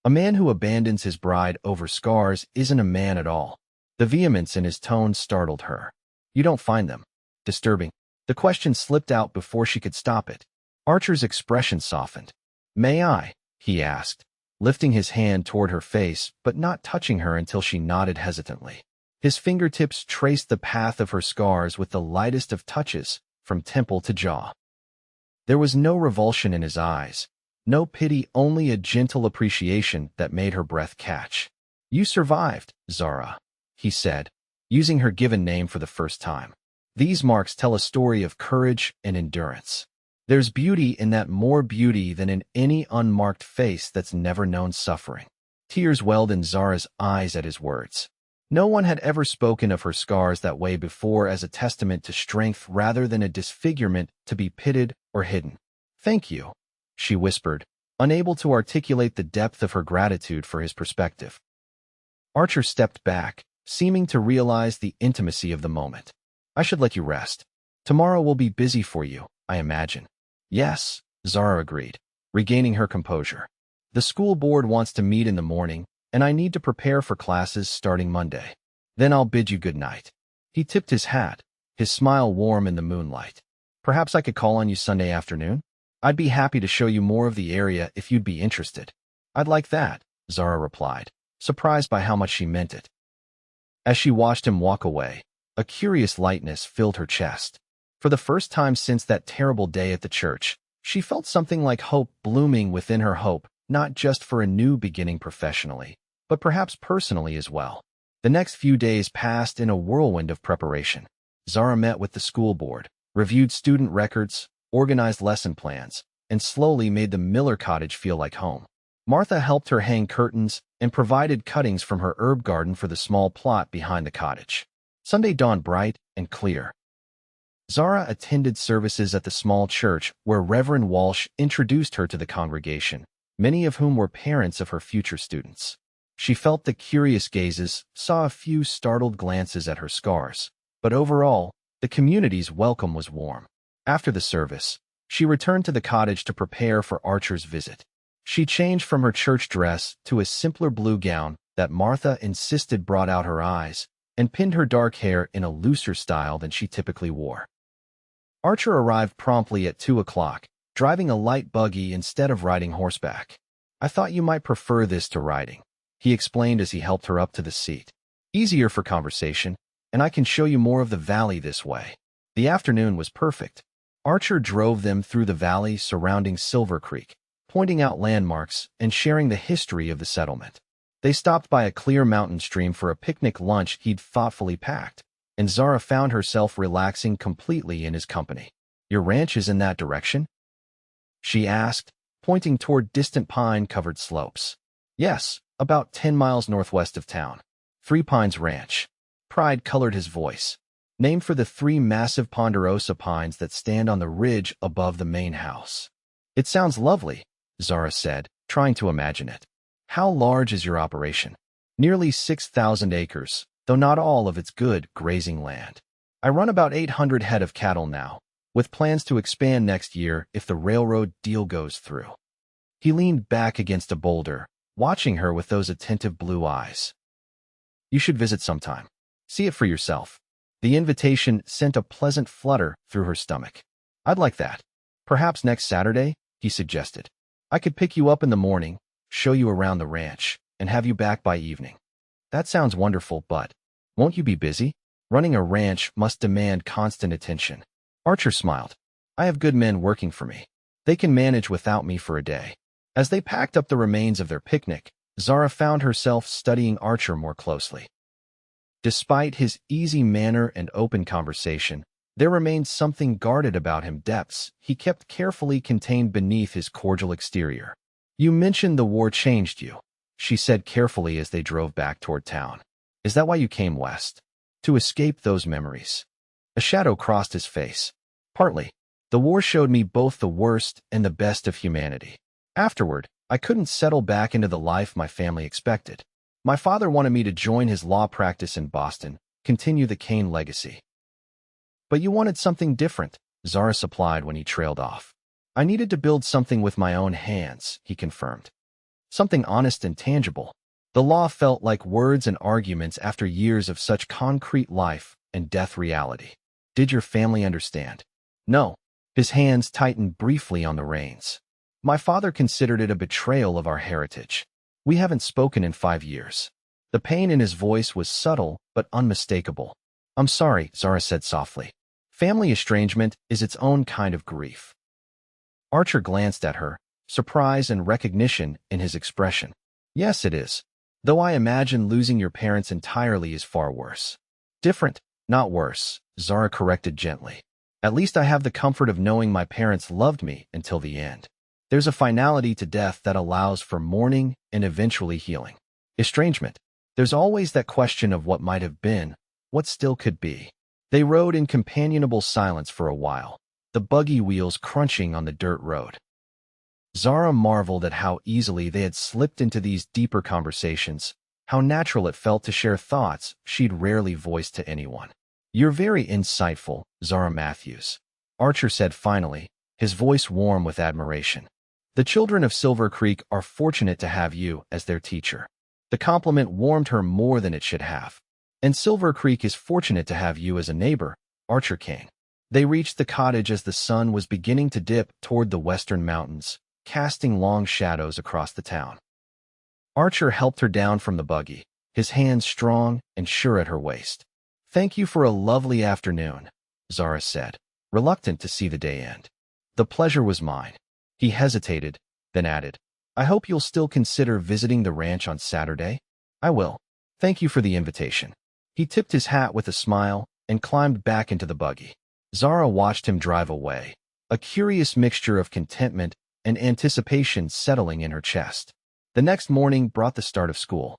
A man who abandons his bride over scars isn't a man at all. The vehemence in his tone startled her. You don't find them disturbing? The question slipped out before she could stop it. Archer's expression softened. May I? He asked, lifting his hand toward her face but not touching her until she nodded hesitantly. His fingertips traced the path of her scars with the lightest of touches, from temple to jaw. There was no revulsion in his eyes, no pity, only a gentle appreciation that made her breath catch. You survived, Zara, he said, using her given name for the first time. These marks tell a story of courage and endurance. There's beauty in that, more beauty than in any unmarked face that's never known suffering. Tears welled in Zara's eyes at his words. No one had ever spoken of her scars that way before, as a testament to strength rather than a disfigurement to be pitted or hidden. Thank you, she whispered, unable to articulate the depth of her gratitude for his perspective. Archer stepped back, seeming to realize the intimacy of the moment. I should let you rest. Tomorrow will be busy for you, I imagine. Yes, Zara agreed, regaining her composure. The school board wants to meet in the morning, and I need to prepare for classes starting Monday. Then I'll bid you good night. He tipped his hat, his smile warm in the moonlight. Perhaps I could call on you Sunday afternoon? I'd be happy to show you more of the area if you'd be interested. I'd like that, Zara replied, surprised by how much she meant it. As she watched him walk away, a curious lightness filled her chest. For the first time since that terrible day at the church, she felt something like hope blooming within her, hope not just for a new beginning professionally, but perhaps personally as well. The next few days passed in a whirlwind of preparation. Zara met with the school board, reviewed student records, organized lesson plans, and slowly made the Miller cottage feel like home. Martha helped her hang curtains and provided cuttings from her herb garden for the small plot behind the cottage. Sunday dawned bright and clear. Zara attended services at the small church where Reverend Walsh introduced her to the congregation, many of whom were parents of her future students. She felt the curious gazes, saw a few startled glances at her scars, but overall, the community's welcome was warm. After the service, she returned to the cottage to prepare for Archer's visit. She changed from her church dress to a simpler blue gown that Martha insisted brought out her eyes, and pinned her dark hair in a looser style than she typically wore. Archer arrived promptly at 2 o'clock, driving a light buggy instead of riding horseback. I thought you might prefer this to riding, he explained as he helped her up to the seat. Easier for conversation, and I can show you more of the valley this way. The afternoon was perfect. Archer drove them through the valley surrounding Silvercreek, pointing out landmarks and sharing the history of the settlement. They stopped by a clear mountain stream for a picnic lunch he'd thoughtfully packed, and Zara found herself relaxing completely in his company. Your ranch is in that direction? She asked, pointing toward distant pine-covered slopes. Yes, about 10 miles northwest of town. 3 Pines Ranch. Pride colored his voice. Named for the 3 massive ponderosa pines that stand on the ridge above the main house. It sounds lovely, Zara said, trying to imagine it. How large is your operation? Nearly 6,000 acres, though not all of it's good grazing land. I run about 800 head of cattle now, with plans to expand next year if the railroad deal goes through. He leaned back against a boulder, watching her with those attentive blue eyes. You should visit sometime. See it for yourself. The invitation sent a pleasant flutter through her stomach. I'd like that. Perhaps next Saturday, he suggested. I could pick you up in the morning, show you around the ranch, and have you back by evening. That sounds wonderful, but won't you be busy? Running a ranch must demand constant attention. Archer smiled. I have good men working for me. They can manage without me for a day. As they packed up the remains of their picnic, Zara found herself studying Archer more closely. Despite his easy manner and open conversation, there remained something guarded about him, depths he kept carefully contained beneath his cordial exterior. You mentioned the war changed you, she said carefully as they drove back toward town. Is that why you came west? To escape those memories? A shadow crossed his face. Partly. The war showed me both the worst and the best of humanity. Afterward, I couldn't settle back into the life my family expected. My father wanted me to join his law practice in Boston, continue the Kane legacy. But you wanted something different, Zara supplied when he trailed off. I needed to build something with my own hands, he confirmed. Something honest and tangible. The law felt like words and arguments after years of such concrete life and death reality. Did your family understand? No. His hands tightened briefly on the reins. My father considered it a betrayal of our heritage. We haven't spoken in 5 years. The pain in his voice was subtle but unmistakable. I'm sorry, Zara said softly. Family estrangement is its own kind of grief. Archer glanced at her, surprise and recognition in his expression. Yes, it is. Though I imagine losing your parents entirely is far worse. Different, not worse, Zara corrected gently. At least I have the comfort of knowing my parents loved me until the end. There's a finality to death that allows for mourning and eventually healing. Estrangement. There's always that question of what might have been, what still could be. They rode in companionable silence for a while, the buggy wheels crunching on the dirt road. Zara marveled at how easily they had slipped into these deeper conversations, how natural it felt to share thoughts she'd rarely voiced to anyone. You're very insightful, Zara Matthews, Archer said finally, his voice warm with admiration. The children of Silvercreek are fortunate to have you as their teacher. The compliment warmed her more than it should have. And Silvercreek is fortunate to have you as a neighbor, Archer Kane. They reached the cottage as the sun was beginning to dip toward the western mountains, casting long shadows across the town. Archer helped her down from the buggy, his hands strong and sure at her waist. Thank you for a lovely afternoon, Zara said, reluctant to see the day end. The pleasure was mine. He hesitated, then added, I hope you'll still consider visiting the ranch on Saturday. I will. Thank you for the invitation. He tipped his hat with a smile and climbed back into the buggy. Zara watched him drive away, a curious mixture of contentment and anticipation settling in her chest. The next morning brought the start of school.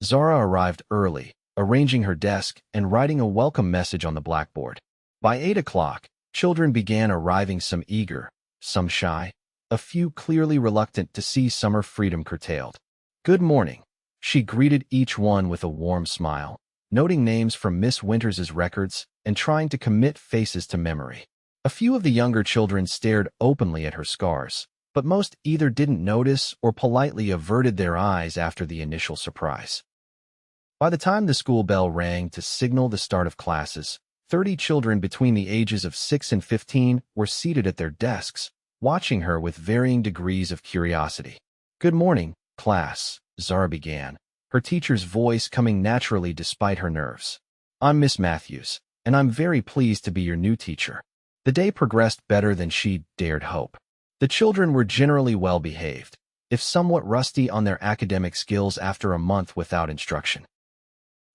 Zara arrived early, arranging her desk and writing a welcome message on the blackboard. By 8 o'clock, children began arriving, some eager, some shy, a few clearly reluctant to see summer freedom curtailed. Good morning, she greeted each one with a warm smile, noting names from Miss Winters's records and trying to commit faces to memory. A few of the younger children stared openly at her scars, but most either didn't notice or politely averted their eyes after the initial surprise. By the time the school bell rang to signal the start of classes, 30 children between the ages of 6 and 15 were seated at their desks, watching her with varying degrees of curiosity. Good morning, class, Zara began, her teacher's voice coming naturally despite her nerves. I'm Miss Matthews, and I'm very pleased to be your new teacher. The day progressed better than she'd dared hope. The children were generally well behaved, if somewhat rusty on their academic skills after a month without instruction.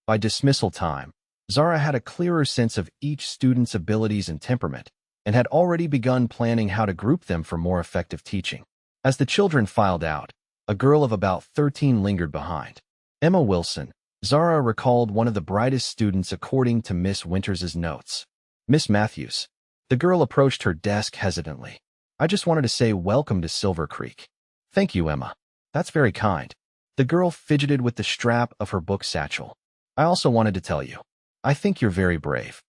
By dismissal time, Zara had a clearer sense of each student's abilities and temperament, and had already begun planning how to group them for more effective teaching. As the children filed out, a girl of about 13 lingered behind. Emma Wilson, Zara recalled, one of the brightest students according to Miss Winters's notes. Miss Matthews. The girl approached her desk hesitantly. I just wanted to say welcome to Silvercreek. Thank you, Emma. That's very kind. The girl fidgeted with the strap of her book satchel. I also wanted to tell you. I think you're very brave.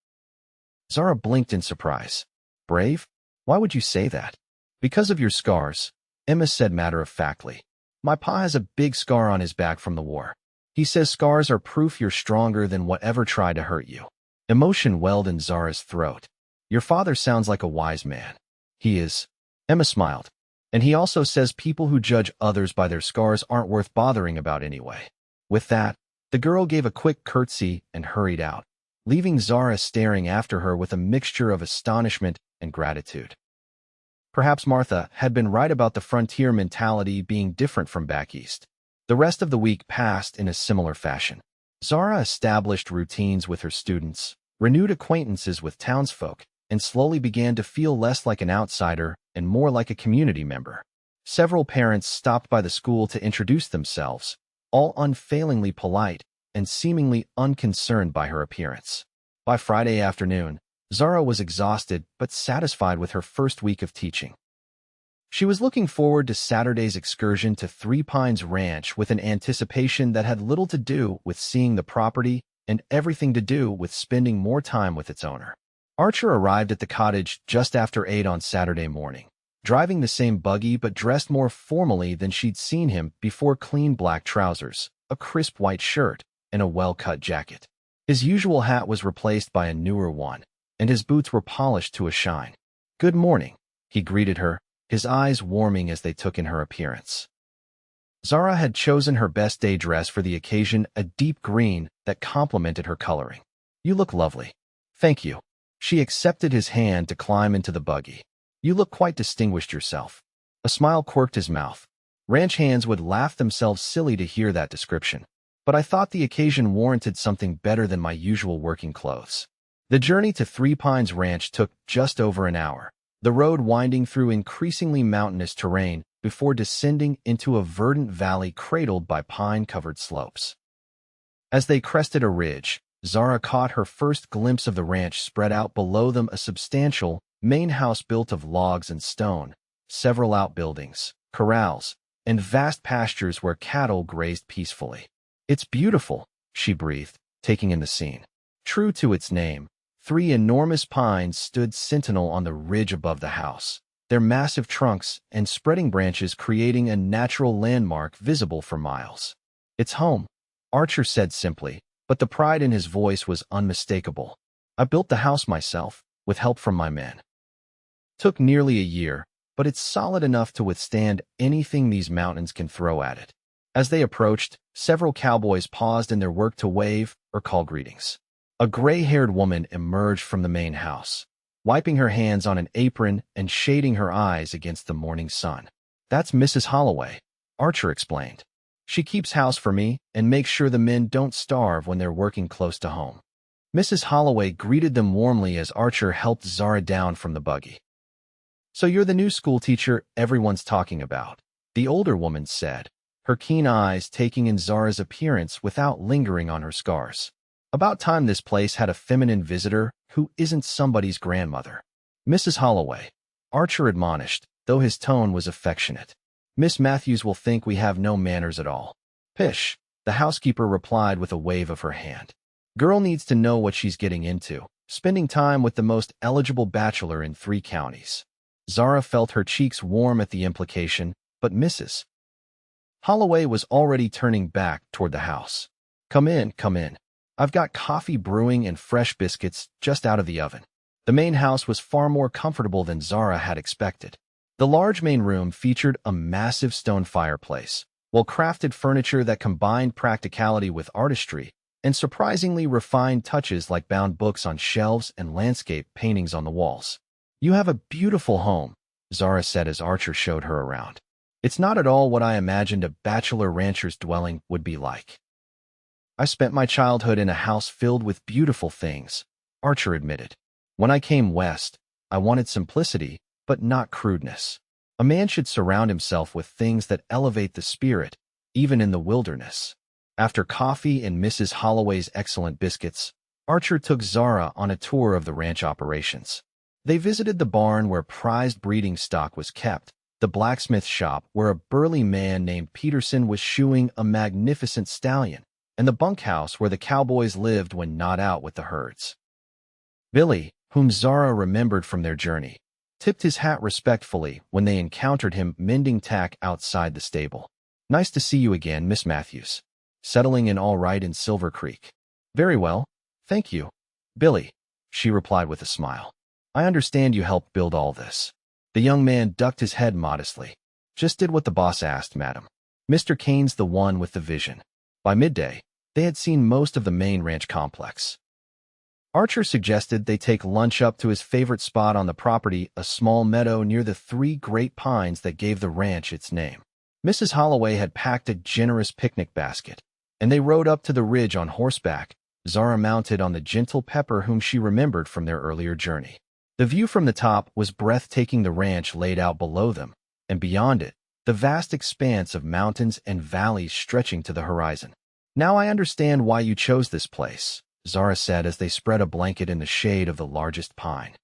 Zara blinked in surprise. Brave? Why would you say that? Because of your scars, Emma said matter-of-factly. My pa has a big scar on his back from the war. He says scars are proof you're stronger than whatever tried to hurt you. Emotion welled in Zara's throat. Your father sounds like a wise man. He is. Emma smiled. And he also says people who judge others by their scars aren't worth bothering about anyway. With that, the girl gave a quick curtsy and hurried out, leaving Zara staring after her with a mixture of astonishment and gratitude. Perhaps Martha had been right about the frontier mentality being different from back east. The rest of the week passed in a similar fashion. Zara established routines with her students, renewed acquaintances with townsfolk, and slowly began to feel less like an outsider and more like a community member. Several parents stopped by the school to introduce themselves, all unfailingly polite and seemingly unconcerned by her appearance. By Friday afternoon, Zara was exhausted but satisfied with her first week of teaching. She was looking forward to Saturday's excursion to Three Pines Ranch with an anticipation that had little to do with seeing the property and everything to do with spending more time with its owner. Archer arrived at the cottage just after 8 on Saturday morning, driving the same buggy but dressed more formally than she'd seen him before. Clean black trousers, a crisp white shirt, and a well-cut jacket. His usual hat was replaced by a newer one, and his boots were polished to a shine. Good morning, he greeted her, his eyes warming as they took in her appearance. Zara had chosen her best day dress for the occasion, a deep green that complemented her coloring. You look lovely. Thank you. She accepted his hand to climb into the buggy. You look quite distinguished yourself. A smile quirked his mouth. Ranch hands would laugh themselves silly to hear that description, but I thought the occasion warranted something better than my usual working clothes. The journey to Three Pines Ranch took just over an hour, the road winding through increasingly mountainous terrain before descending into a verdant valley cradled by pine-covered slopes. As they crested a ridge, Zara caught her first glimpse of the ranch spread out below them, a substantial main house built of logs and stone, several outbuildings, corrals, and vast pastures where cattle grazed peacefully. It's beautiful, she breathed, taking in the scene. True to its name, 3 enormous pines stood sentinel on the ridge above the house, their massive trunks and spreading branches creating a natural landmark visible for miles. It's home, Archer said simply, but the pride in his voice was unmistakable. I built the house myself, with help from my men. Took nearly a year, but it's solid enough to withstand anything these mountains can throw at it. As they approached, several cowboys paused in their work to wave or call greetings. A gray-haired woman emerged from the main house, wiping her hands on an apron and shading her eyes against the morning sun. That's Mrs. Holloway, Archer explained. She keeps house for me and makes sure the men don't starve when they're working close to home. Mrs. Holloway greeted them warmly as Archer helped Zara down from the buggy. So you're the new school teacher everyone's talking about, the older woman said, her keen eyes taking in Zara's appearance without lingering on her scars. About time this place had a feminine visitor who isn't somebody's grandmother. Mrs. Holloway, Archer admonished, though his tone was affectionate. Miss Matthews will think we have no manners at all. Pish, the housekeeper replied with a wave of her hand. Girl needs to know what she's getting into, spending time with the most eligible bachelor in 3 counties. Zara felt her cheeks warm at the implication, but Mrs. Holloway was already turning back toward the house. Come in, come in. I've got coffee brewing and fresh biscuits just out of the oven. The main house was far more comfortable than Zara had expected. The large main room featured a massive stone fireplace, well-crafted furniture that combined practicality with artistry, and surprisingly refined touches like bound books on shelves and landscape paintings on the walls. You have a beautiful home, Zara said as Archer showed her around. It's not at all what I imagined a bachelor rancher's dwelling would be like. I spent my childhood in a house filled with beautiful things, Archer admitted. When I came west, I wanted simplicity, but not crudeness. A man should surround himself with things that elevate the spirit, even in the wilderness. After coffee and Mrs. Holloway's excellent biscuits, Archer took Zara on a tour of the ranch operations. They visited the barn where prized breeding stock was kept, the blacksmith shop where a burly man named Peterson was shoeing a magnificent stallion, and the bunkhouse where the cowboys lived when not out with the herds. Billy, whom Zara remembered from their journey, tipped his hat respectfully when they encountered him mending tack outside the stable. "Nice to see you again, Miss Matthews. Settling in all right in Silvercreek?" "Very well, thank you, Billy," she replied with a smile. "I understand you helped build all this." The young man ducked his head modestly. "Just did what the boss asked, madam. Mr. Kane's the one with the vision." By midday, they had seen most of the main ranch complex. Archer suggested they take lunch up to his favorite spot on the property, a small meadow near the 3 great pines that gave the ranch its name. Mrs. Holloway had packed a generous picnic basket, and they rode up to the ridge on horseback, Zara mounted on the gentle Pepper whom she remembered from their earlier journey. The view from the top was breathtaking, the ranch laid out below them, and beyond it, the vast expanse of mountains and valleys stretching to the horizon. "Now I understand why you chose this place," Zara said as they spread a blanket in the shade of the largest pine.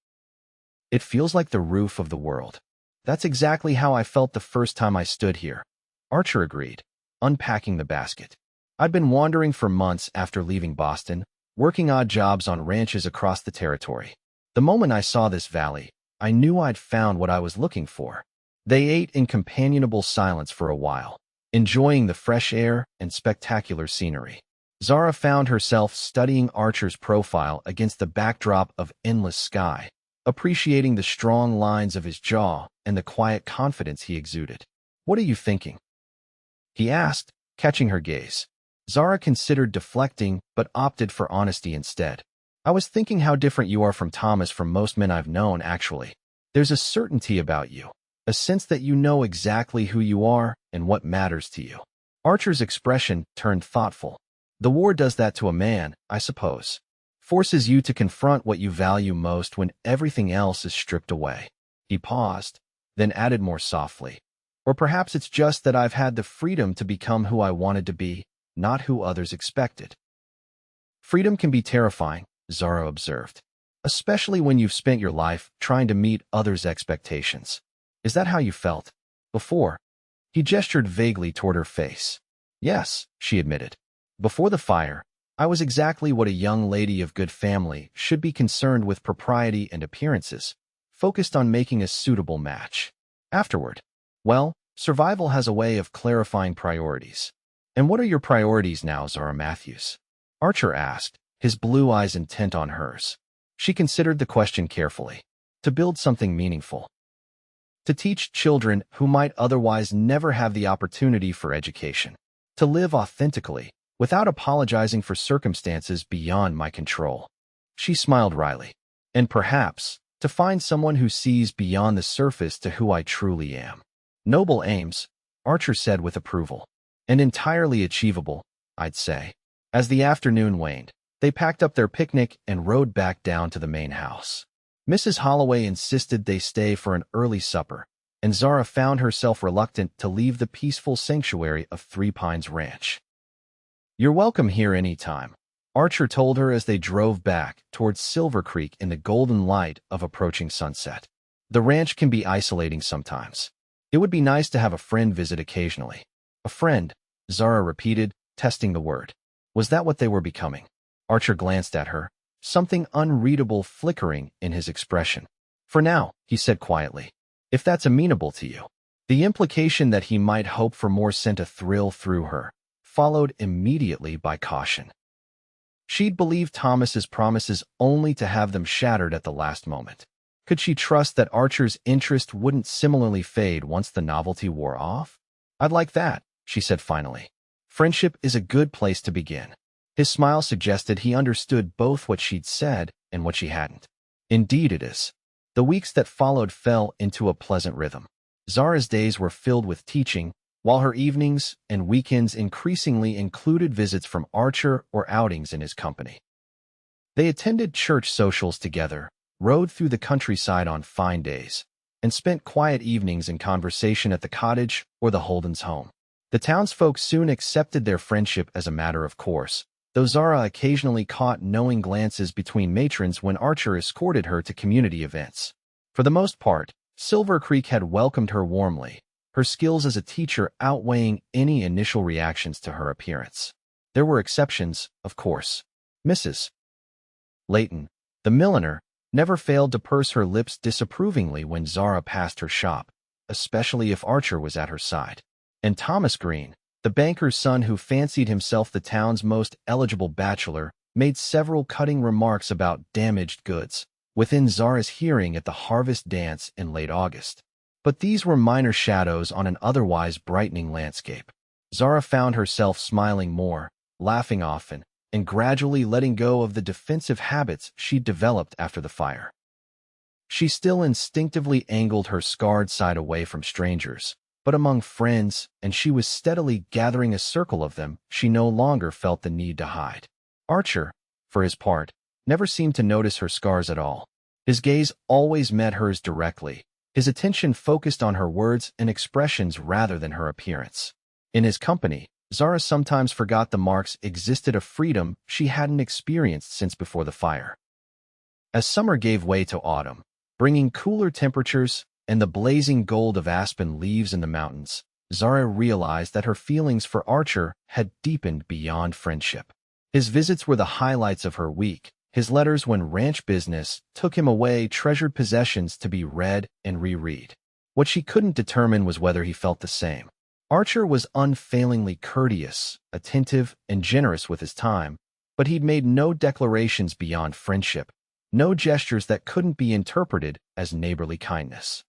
"It feels like the roof of the world." "That's exactly how I felt the first time I stood here," Archer agreed, unpacking the basket. "I'd been wandering for months after leaving Boston, working odd jobs on ranches across the territory. The moment I saw this valley, I knew I'd found what I was looking for." They ate in companionable silence for a while, enjoying the fresh air and spectacular scenery. Zara found herself studying Archer's profile against the backdrop of endless sky, appreciating the strong lines of his jaw and the quiet confidence he exuded. "What are you thinking?" he asked, catching her gaze. Zara considered deflecting, but opted for honesty instead. "I was thinking how different you are from Thomas, from most men I've known, actually. There's a certainty about you, a sense that you know exactly who you are and what matters to you." Archer's expression turned thoughtful. "The war does that to a man, I suppose. Forces you to confront what you value most when everything else is stripped away." He paused, then added more softly, "Or perhaps it's just that I've had the freedom to become who I wanted to be, not who others expected." "Freedom can be terrifying," Zara observed, "especially when you've spent your life trying to meet others' expectations. Is that how you felt before?" He gestured vaguely toward her face. "Yes," she admitted. "Before the fire, I was exactly what a young lady of good family should be, concerned with propriety and appearances, focused on making a suitable match. Afterward, well, survival has a way of clarifying priorities." "And what are your priorities now, Zara Matthews?" Archer asked, his blue eyes intent on hers. She considered the question carefully. "To build something meaningful. To teach children who might otherwise never have the opportunity for education. To live authentically, without apologizing for circumstances beyond my control." She smiled wryly. "And perhaps, to find someone who sees beyond the surface to who I truly am." "Noble aims," Archer said with approval. "And entirely achievable, I'd say." As the afternoon waned, they packed up their picnic and rode back down to the main house. Mrs. Holloway insisted they stay for an early supper, and Zara found herself reluctant to leave the peaceful sanctuary of 3 Pines Ranch. "You're welcome here any time," Archer told her as they drove back towards Silvercreek in the golden light of approaching sunset. "The ranch can be isolating sometimes. It would be nice to have a friend visit occasionally." "A friend," Zara repeated, testing the word. Was that what they were becoming? Archer glanced at her, something unreadable flickering in his expression. "For now," he said quietly, "if that's amenable to you." The implication that he might hope for more sent a thrill through her, followed immediately by caution. She'd believed Thomas's promises only to have them shattered at the last moment. Could she trust that Archer's interest wouldn't similarly fade once the novelty wore off? "I'd like that," she said finally. "Friendship is a good place to begin." His smile suggested he understood both what she'd said and what she hadn't. "Indeed it is." The weeks that followed fell into a pleasant rhythm. Zara's days were filled with teaching, while her evenings and weekends increasingly included visits from Archer or outings in his company. They attended church socials together, rode through the countryside on fine days, and spent quiet evenings in conversation at the cottage or the Holden's home. The townsfolk soon accepted their friendship as a matter of course, though Zara occasionally caught knowing glances between matrons when Archer escorted her to community events. For the most part, Silvercreek had welcomed her warmly, her skills as a teacher outweighing any initial reactions to her appearance. There were exceptions, of course. Mrs. Layton, the milliner, never failed to purse her lips disapprovingly when Zara passed her shop, especially if Archer was at her side. And Thomas Green, the banker's son who fancied himself the town's most eligible bachelor, made several cutting remarks about damaged goods within Zara's hearing at the harvest dance in late August. But these were minor shadows on an otherwise brightening landscape. Zara found herself smiling more, laughing often, and gradually letting go of the defensive habits she'd developed after the fire. She still instinctively angled her scarred side away from strangers, but among friends, and she was steadily gathering a circle of them, she no longer felt the need to hide. Archer, for his part, never seemed to notice her scars at all. His gaze always met hers directly, his attention focused on her words and expressions rather than her appearance. In his company, Zara sometimes forgot the marks existed of freedom she hadn't experienced since before the fire. As summer gave way to autumn, bringing cooler temperatures and the blazing gold of aspen leaves in the mountains, Zara realized that her feelings for Archer had deepened beyond friendship. His visits were the highlights of her week, his letters when ranch business took him away treasured possessions to be read and reread. What she couldn't determine was whether he felt the same. Archer was unfailingly courteous, attentive, and generous with his time, but he'd made no declarations beyond friendship, no gestures that couldn't be interpreted as neighborly kindness.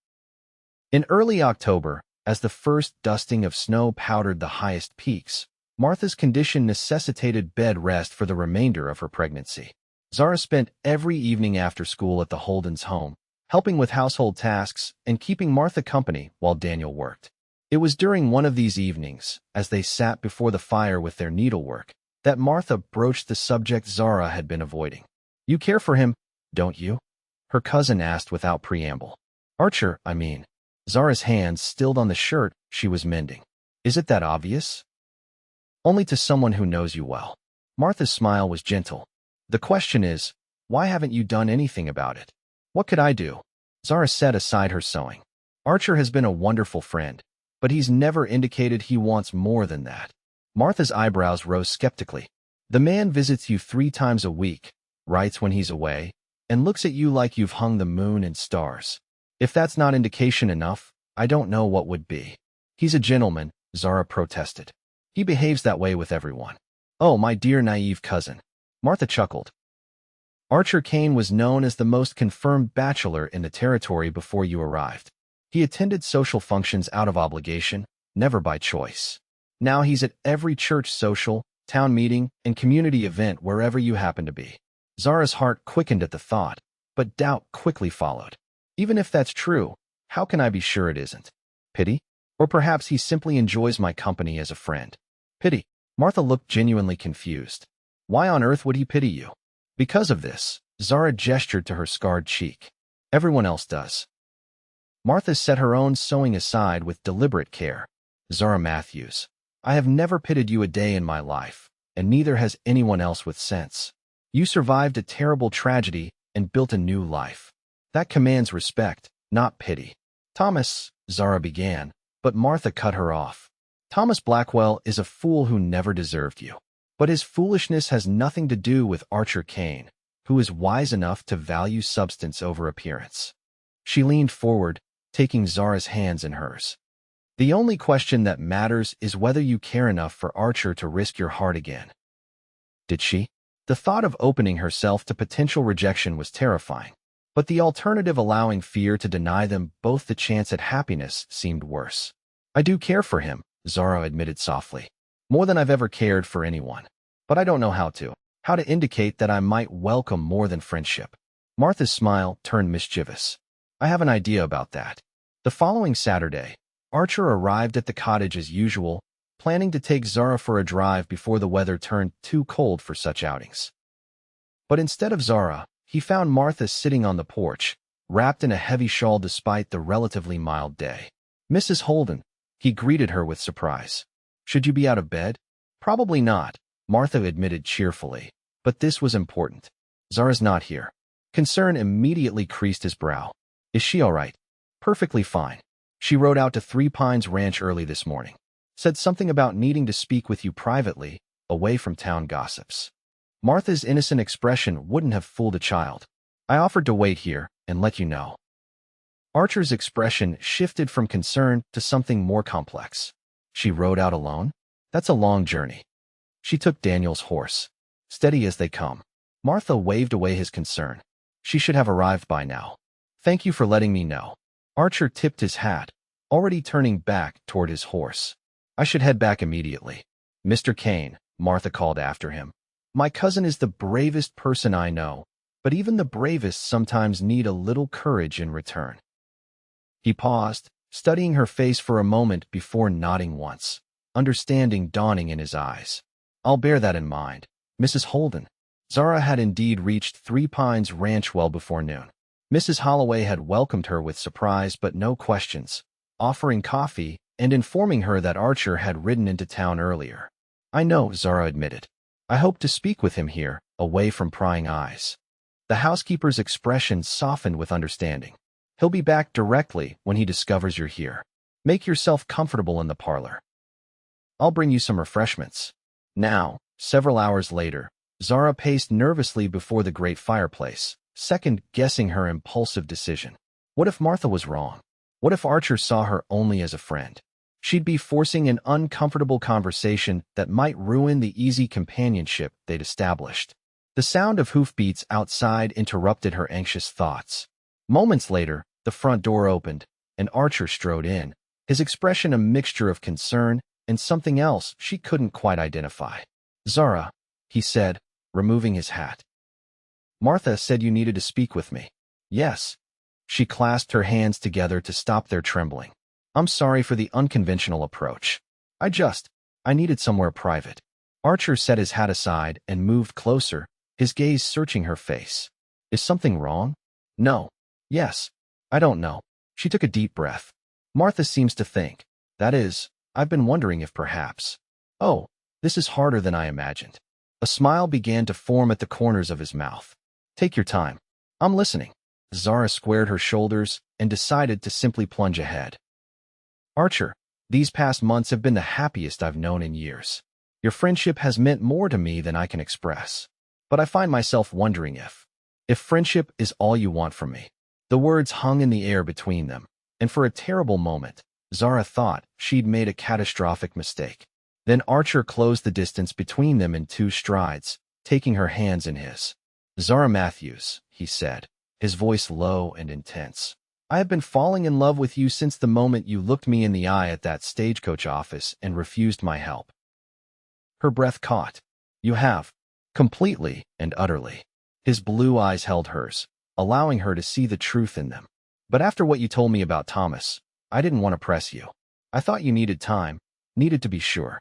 In early October, as the first dusting of snow powdered the highest peaks, Martha's condition necessitated bed rest for the remainder of her pregnancy. Zara spent every evening after school at the Holden's home, helping with household tasks and keeping Martha company while Daniel worked. It was during one of these evenings, as they sat before the fire with their needlework, that Martha broached the subject Zara had been avoiding. "You care for him, don't you?" her cousin asked without preamble. "Archer, I mean." Zara's hands stilled on the shirt she was mending. "Is it that obvious?" "Only to someone who knows you well." Martha's smile was gentle. "The question is, why haven't you done anything about it?" "What could I do?" Zara set aside her sewing. "Archer has been a wonderful friend, but he's never indicated he wants more than that." Martha's eyebrows rose skeptically. "The man visits you 3 times a week, writes when he's away, and looks at you like you've hung the moon and stars. If that's not indication enough, I don't know what would be." "He's a gentleman," Zara protested. "He behaves that way with everyone." "Oh, my dear naive cousin." Martha chuckled. "Archer Kane was known as the most confirmed bachelor in the territory before you arrived. He attended social functions out of obligation, never by choice. Now he's at every church social, town meeting, and community event wherever you happen to be." Zara's heart quickened at the thought, but doubt quickly followed. "Even if that's true, how can I be sure it isn't? Pity? Or perhaps he simply enjoys my company as a friend." "Pity?" Martha looked genuinely confused. "Why on earth would he pity you?" "Because of this." Zara gestured to her scarred cheek. "Everyone else does." Martha set her own sewing aside with deliberate care. "Zara Matthews, I have never pitied you a day in my life, and neither has anyone else with sense. You survived a terrible tragedy and built a new life. That commands respect, not pity." "Thomas," Zara began, but Martha cut her off. "Thomas Blackwell is a fool who never deserved you. But his foolishness has nothing to do with Archer Kane, who is wise enough to value substance over appearance." She leaned forward, taking Zara's hands in hers. "The only question that matters is whether you care enough for Archer to risk your heart again." Did she? The thought of opening herself to potential rejection was terrifying, but the alternative, allowing fear to deny them both the chance at happiness, seemed worse. "I do care for him," Zara admitted softly. "More than I've ever cared for anyone. But I don't know how to indicate that I might welcome more than friendship." Martha's smile turned mischievous. "I have an idea about that." The following Saturday, Archer arrived at the cottage as usual, planning to take Zara for a drive before the weather turned too cold for such outings. But instead of Zara, he found Martha sitting on the porch, wrapped in a heavy shawl despite the relatively mild day. "Mrs. Holden," he greeted her with surprise. "Should you be out of bed?" "Probably not," Martha admitted cheerfully, but this was important. "Zara's not here." Concern immediately creased his brow. "Is she all right?" Perfectly fine. She rode out to Three Pines Ranch early this morning. Said something about needing to speak with you privately, away from town gossips. Martha's innocent expression wouldn't have fooled a child. I offered to wait here and let you know. Archer's expression shifted from concern to something more complex. She rode out alone? That's a long journey. She took Daniel's horse. Steady as they come. Martha waved away his concern. She should have arrived by now. Thank you for letting me know. Archer tipped his hat, already turning back toward his horse. I should head back immediately. Mr. Kane, Martha called after him. My cousin is the bravest person I know, but even the bravest sometimes need a little courage in return. He paused, studying her face for a moment before nodding once, understanding dawning in his eyes. I'll bear that in mind. Mrs. Holden. Zara had indeed reached Three Pines Ranch well before noon. Mrs. Holloway had welcomed her with surprise but no questions, offering coffee and informing her that Archer had ridden into town earlier. I know, Zara admitted. I hope to speak with him here, away from prying eyes. The housekeeper's expression softened with understanding. He'll be back directly when he discovers you're here. Make yourself comfortable in the parlor. I'll bring you some refreshments. Now, several hours later, Zara paced nervously before the great fireplace, second-guessing her impulsive decision. What if Martha was wrong? What if Archer saw her only as a friend? She'd be forcing an uncomfortable conversation that might ruin the easy companionship they'd established. The sound of hoofbeats outside interrupted her anxious thoughts. Moments later, the front door opened, and Archer strode in, his expression a mixture of concern and something else she couldn't quite identify. Zara, he said, removing his hat. Martha said you needed to speak with me. Yes. She clasped her hands together to stop their trembling. I'm sorry for the unconventional approach. I needed somewhere private. Archer set his hat aside and moved closer, his gaze searching her face. Is something wrong? No. Yes. I don't know. She took a deep breath. Martha seems to think. That is, I've been wondering if perhaps. Oh, this is harder than I imagined. A smile began to form at the corners of his mouth. Take your time. I'm listening. Zara squared her shoulders and decided to simply plunge ahead. Archer, these past months have been the happiest I've known in years. Your friendship has meant more to me than I can express. But I find myself wondering if friendship is all you want from me. The words hung in the air between them, and for a terrible moment, Zara thought she'd made a catastrophic mistake. Then Archer closed the distance between them in 2 strides, taking her hands in his. Zara Matthews, he said, his voice low and intense. I have been falling in love with you since the moment you looked me in the eye at that stagecoach office and refused my help. Her breath caught. You have. Completely and utterly. His blue eyes held hers, allowing her to see the truth in them. But after what you told me about Thomas, I didn't want to press you. I thought you needed time, needed to be sure.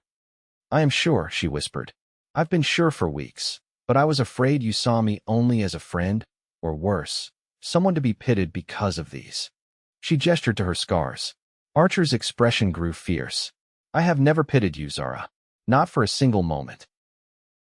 I am sure, she whispered. I've been sure for weeks, but I was afraid you saw me only as a friend, or worse, someone to be pitied because of these. She gestured to her scars. Archer's expression grew fierce. I have never pitied you, Zara. Not for a single moment.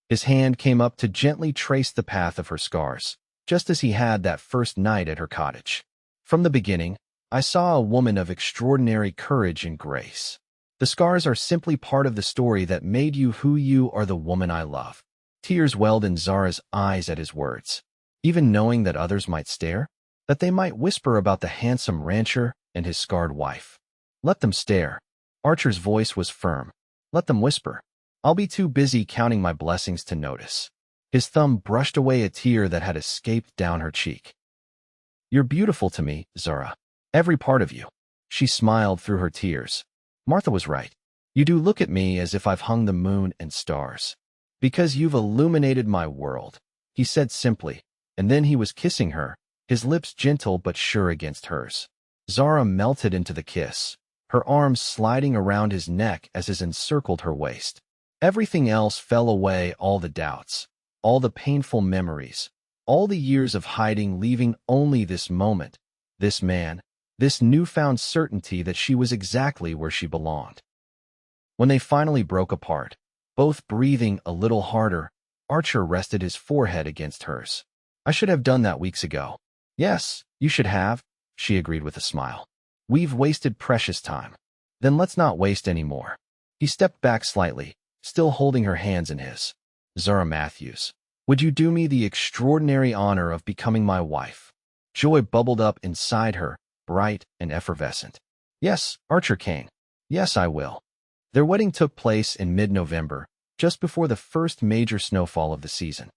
His hand came up to gently trace the path of her scars, just as he had that first night at her cottage. From the beginning, I saw a woman of extraordinary courage and grace. The scars are simply part of the story that made you who you are, the woman I love. Tears welled in Zara's eyes at his words. Even knowing that others might stare, that they might whisper about the handsome rancher and his scarred wife. Let them stare. Archer's voice was firm. Let them whisper. I'll be too busy counting my blessings to notice. His thumb brushed away a tear that had escaped down her cheek. You're beautiful to me, Zara. Every part of you. She smiled through her tears. Martha was right. You do look at me as if I've hung the moon and stars. Because you've illuminated my world, he said simply, and then he was kissing her, his lips gentle but sure against hers. Zara melted into the kiss, her arms sliding around his neck as his encircled her waist. Everything else fell away, all the doubts, all the painful memories, all the years of hiding, leaving only this moment, this man, this newfound certainty that she was exactly where she belonged. When they finally broke apart, both breathing a little harder, Archer rested his forehead against hers. I should have done that weeks ago. Yes, you should have, she agreed with a smile. We've wasted precious time. Then let's not waste any more. He stepped back slightly, still holding her hands in his. Zara Matthews, would you do me the extraordinary honor of becoming my wife? Joy bubbled up inside her, bright and effervescent. Yes, Archer Kane. Yes, I will. Their wedding took place in mid-November, just before the first major snowfall of the season.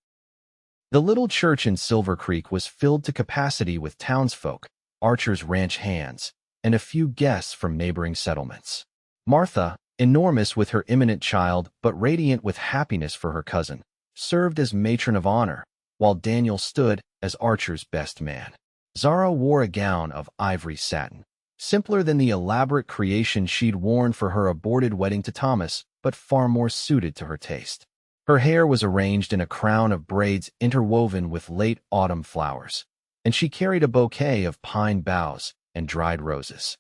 The little church in Silvercreek was filled to capacity with townsfolk, Archer's ranch hands, and a few guests from neighboring settlements. Martha, enormous with her imminent child but radiant with happiness for her cousin, served as matron of honor, while Daniel stood as Archer's best man. Zara wore a gown of ivory satin, simpler than the elaborate creation she'd worn for her aborted wedding to Thomas, but far more suited to her taste. Her hair was arranged in a crown of braids interwoven with late autumn flowers, and she carried a bouquet of pine boughs and dried roses.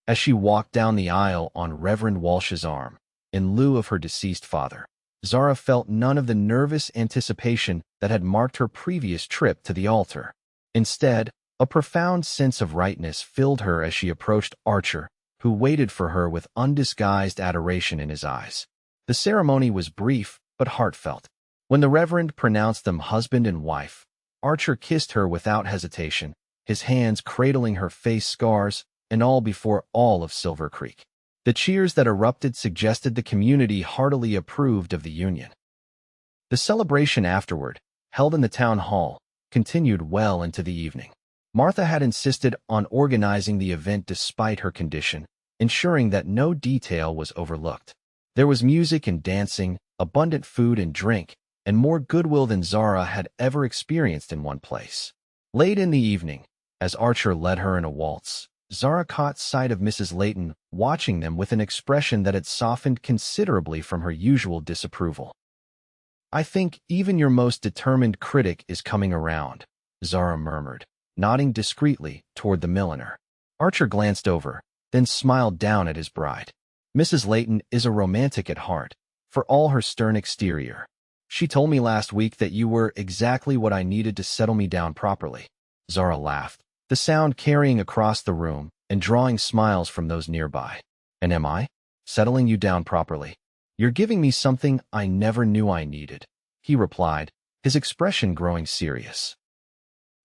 As she walked down the aisle on Reverend Walsh's arm, in lieu of her deceased father, Zara felt none of the nervous anticipation that had marked her previous trip to the altar. Instead, a profound sense of rightness filled her as she approached Archer, who waited for her with undisguised adoration in his eyes. The ceremony was brief but heartfelt. When the Reverend pronounced them husband and wife, Archer kissed her without hesitation, his hands cradling her face scars, and all before all of Silvercreek. The cheers that erupted suggested the community heartily approved of the union. The celebration afterward, held in the town hall, continued well into the evening. Martha had insisted on organizing the event despite her condition, ensuring that no detail was overlooked. There was music and dancing, abundant food and drink, and more goodwill than Zara had ever experienced in one place. Late in the evening, as Archer led her in a waltz, Zara caught sight of Mrs. Layton watching them with an expression that had softened considerably from her usual disapproval. "I think even your most determined critic is coming around," Zara murmured, nodding discreetly toward the milliner. Archer glanced over, then smiled down at his bride. "Mrs. Layton is a romantic at heart, for all her stern exterior. She told me last week that you were exactly what I needed to settle me down properly." Zara laughed, the sound carrying across the room and drawing smiles from those nearby. "And am I? Settling you down properly? You're giving me something I never knew I needed," he replied, his expression growing serious.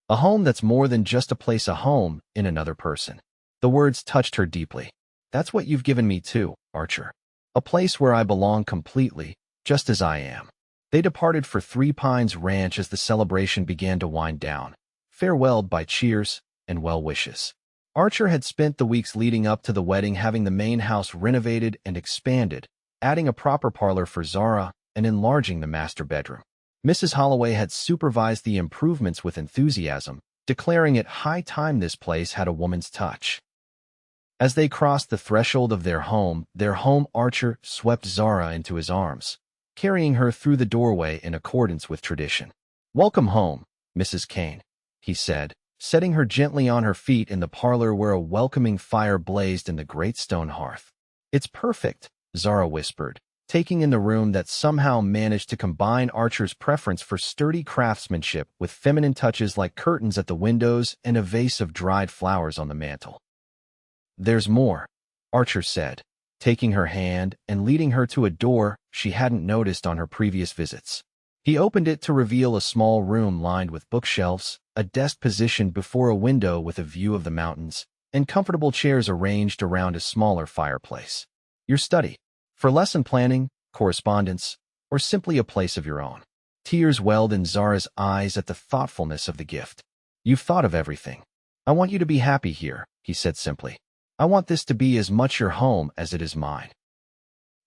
"A home that's more than just a place, a home in another person." The words touched her deeply. "That's what you've given me too, Archer. A place where I belong completely, just as I am." They departed for Three Pines Ranch as the celebration began to wind down, farewelled by cheers and well wishes. Archer had spent the weeks leading up to the wedding having the main house renovated and expanded, adding a proper parlor for Zara and enlarging the master bedroom. Mrs. Holloway had supervised the improvements with enthusiasm, declaring it high time this place had a woman's touch. As they crossed the threshold of their home, Archer swept Zara into his arms, carrying her through the doorway in accordance with tradition. "Welcome home, Mrs. Kane," he said, setting her gently on her feet in the parlor where a welcoming fire blazed in the great stone hearth. "It's perfect," Zara whispered, taking in the room that somehow managed to combine Archer's preference for sturdy craftsmanship with feminine touches like curtains at the windows and a vase of dried flowers on the mantel. "There's more," Archer said, taking her hand and leading her to a door she hadn't noticed on her previous visits. He opened it to reveal a small room lined with bookshelves, a desk positioned before a window with a view of the mountains, and comfortable chairs arranged around a smaller fireplace. "Your study. For lesson planning, correspondence, or simply a place of your own." Tears welled in Zara's eyes at the thoughtfulness of the gift. "You've thought of everything. I want you to be happy here," he said simply. "I want this to be as much your home as it is mine."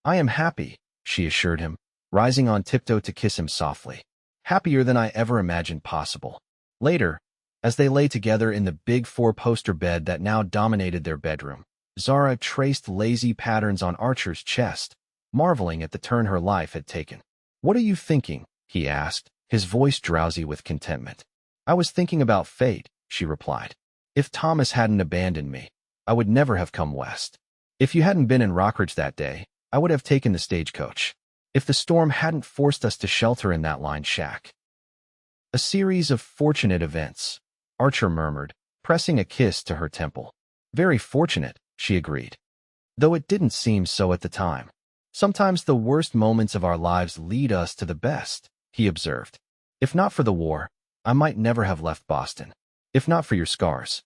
"I am happy," she assured him, rising on tiptoe to kiss him softly. "Happier than I ever imagined possible." Later, as they lay together in the big four-poster bed that now dominated their bedroom, Zara traced lazy patterns on Archer's chest, marveling at the turn her life had taken. "What are you thinking?" he asked, his voice drowsy with contentment. "I was thinking about fate," she replied. "If Thomas hadn't abandoned me, I would never have come west. If you hadn't been in Rockridge that day, I would have taken the stagecoach. If the storm hadn't forced us to shelter in that lined shack." "A series of fortunate events," Archer murmured, pressing a kiss to her temple. Very fortunate, she agreed, though it didn't seem so at the time. Sometimes the worst moments of our lives lead us to the best, he observed. If not for the war, I might never have left Boston. If not for your scars.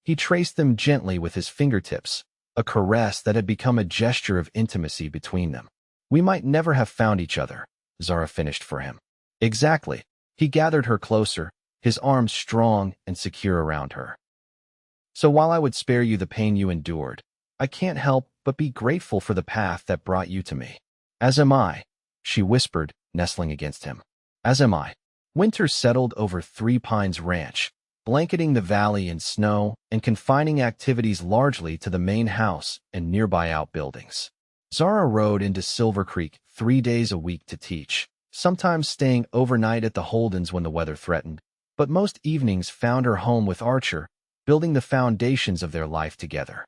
He traced them gently with his fingertips, a caress that had become a gesture of intimacy between them. We might never have found each other, Zara finished for him. Exactly. He gathered her closer, his arms strong and secure around her. So while I would spare you the pain you endured, I can't help but be grateful for the path that brought you to me. As am I, she whispered, nestling against him. As am I. Winter settled over Three Pines Ranch, blanketing the valley in snow and confining activities largely to the main house and nearby outbuildings. Zara rode into Silvercreek 3 days a week to teach, sometimes staying overnight at the Holdens when the weather threatened, but most evenings found her home with Archer, building the foundations of their life together.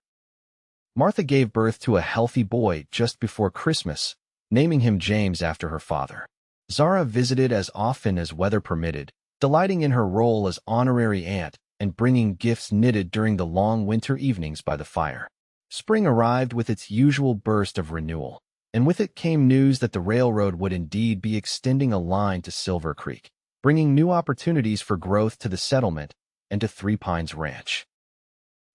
Martha gave birth to a healthy boy just before Christmas, naming him James after her father. Zara visited as often as weather permitted, delighting in her role as honorary aunt and bringing gifts knitted during the long winter evenings by the fire. Spring arrived with its usual burst of renewal, and with it came news that the railroad would indeed be extending a line to Silvercreek, bringing new opportunities for growth to the settlement and to Three Pines Ranch.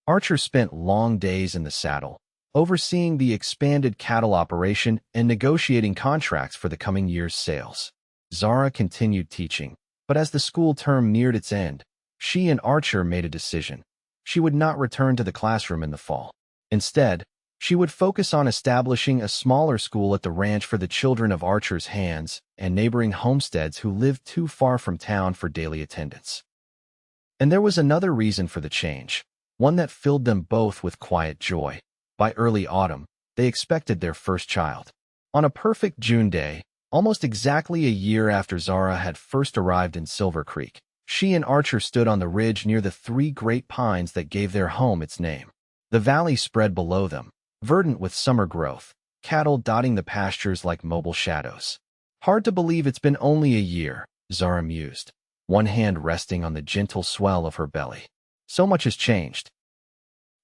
Archer spent long days in the saddle, overseeing the expanded cattle operation and negotiating contracts for the coming year's sales. Zara continued teaching, but as the school term neared its end, she and Archer made a decision. She would not return to the classroom in the fall. Instead, she would focus on establishing a smaller school at the ranch for the children of Archer's hands and neighboring homesteads who lived too far from town for daily attendance. And there was another reason for the change, one that filled them both with quiet joy. By early autumn, they expected their first child. On a perfect June day, almost exactly a year after Zara had first arrived in Silvercreek, she and Archer stood on the ridge near the 3 great pines that gave their home its name. The valley spread below them, verdant with summer growth, cattle dotting the pastures like mobile shadows. Hard to believe it's been only a year, Zara mused, one hand resting on the gentle swell of her belly. So much has changed.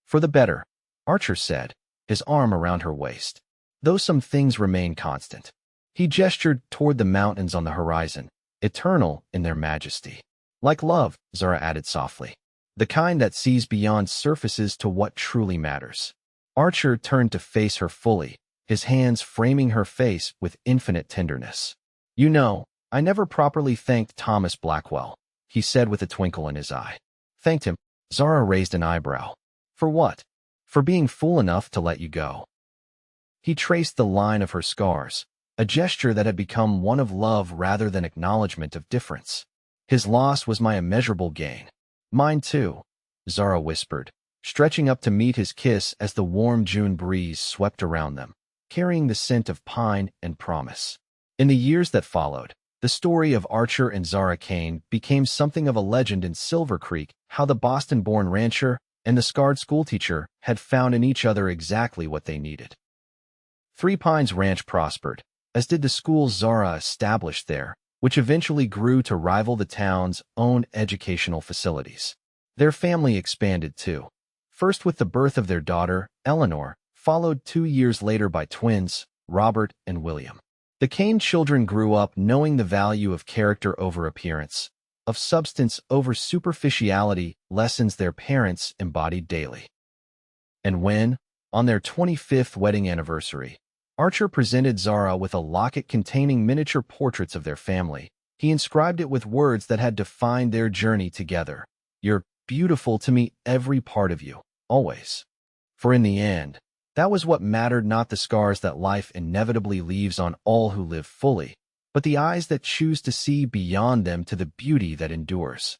For the better, Archer said, his arm around her waist. Though some things remain constant. He gestured toward the mountains on the horizon, eternal in their majesty. Like love, Zara added softly. The kind that sees beyond surfaces to what truly matters. Archer turned to face her fully, his hands framing her face with infinite tenderness. You know, I never properly thanked Thomas Blackwell, he said with a twinkle in his eye. Thanked him? Zara raised an eyebrow. For what? For being fool enough to let you go. He traced the line of her scars, a gesture that had become one of love rather than acknowledgement of difference. His loss was my immeasurable gain. Mine too, Zara whispered, stretching up to meet his kiss as the warm June breeze swept around them, carrying the scent of pine and promise. In the years that followed, the story of Archer and Zara Kane became something of a legend in Silvercreek, how the Boston-born rancher and the scarred schoolteacher had found in each other exactly what they needed. Three Pines Ranch prospered, as did the school Zara established there, which eventually grew to rival the town's own educational facilities. Their family expanded too, first with the birth of their daughter, Eleanor, followed 2 years later by twins, Robert and William. The Kane children grew up knowing the value of character over appearance, of substance over superficiality, lessons their parents embodied daily. And when, on their 25th wedding anniversary, Archer presented Zara with a locket containing miniature portraits of their family, he inscribed it with words that had defined their journey together. You're beautiful to me, every part of you, always. For in the end, that was what mattered, not the scars that life inevitably leaves on all who live fully, but the eyes that choose to see beyond them to the beauty that endures.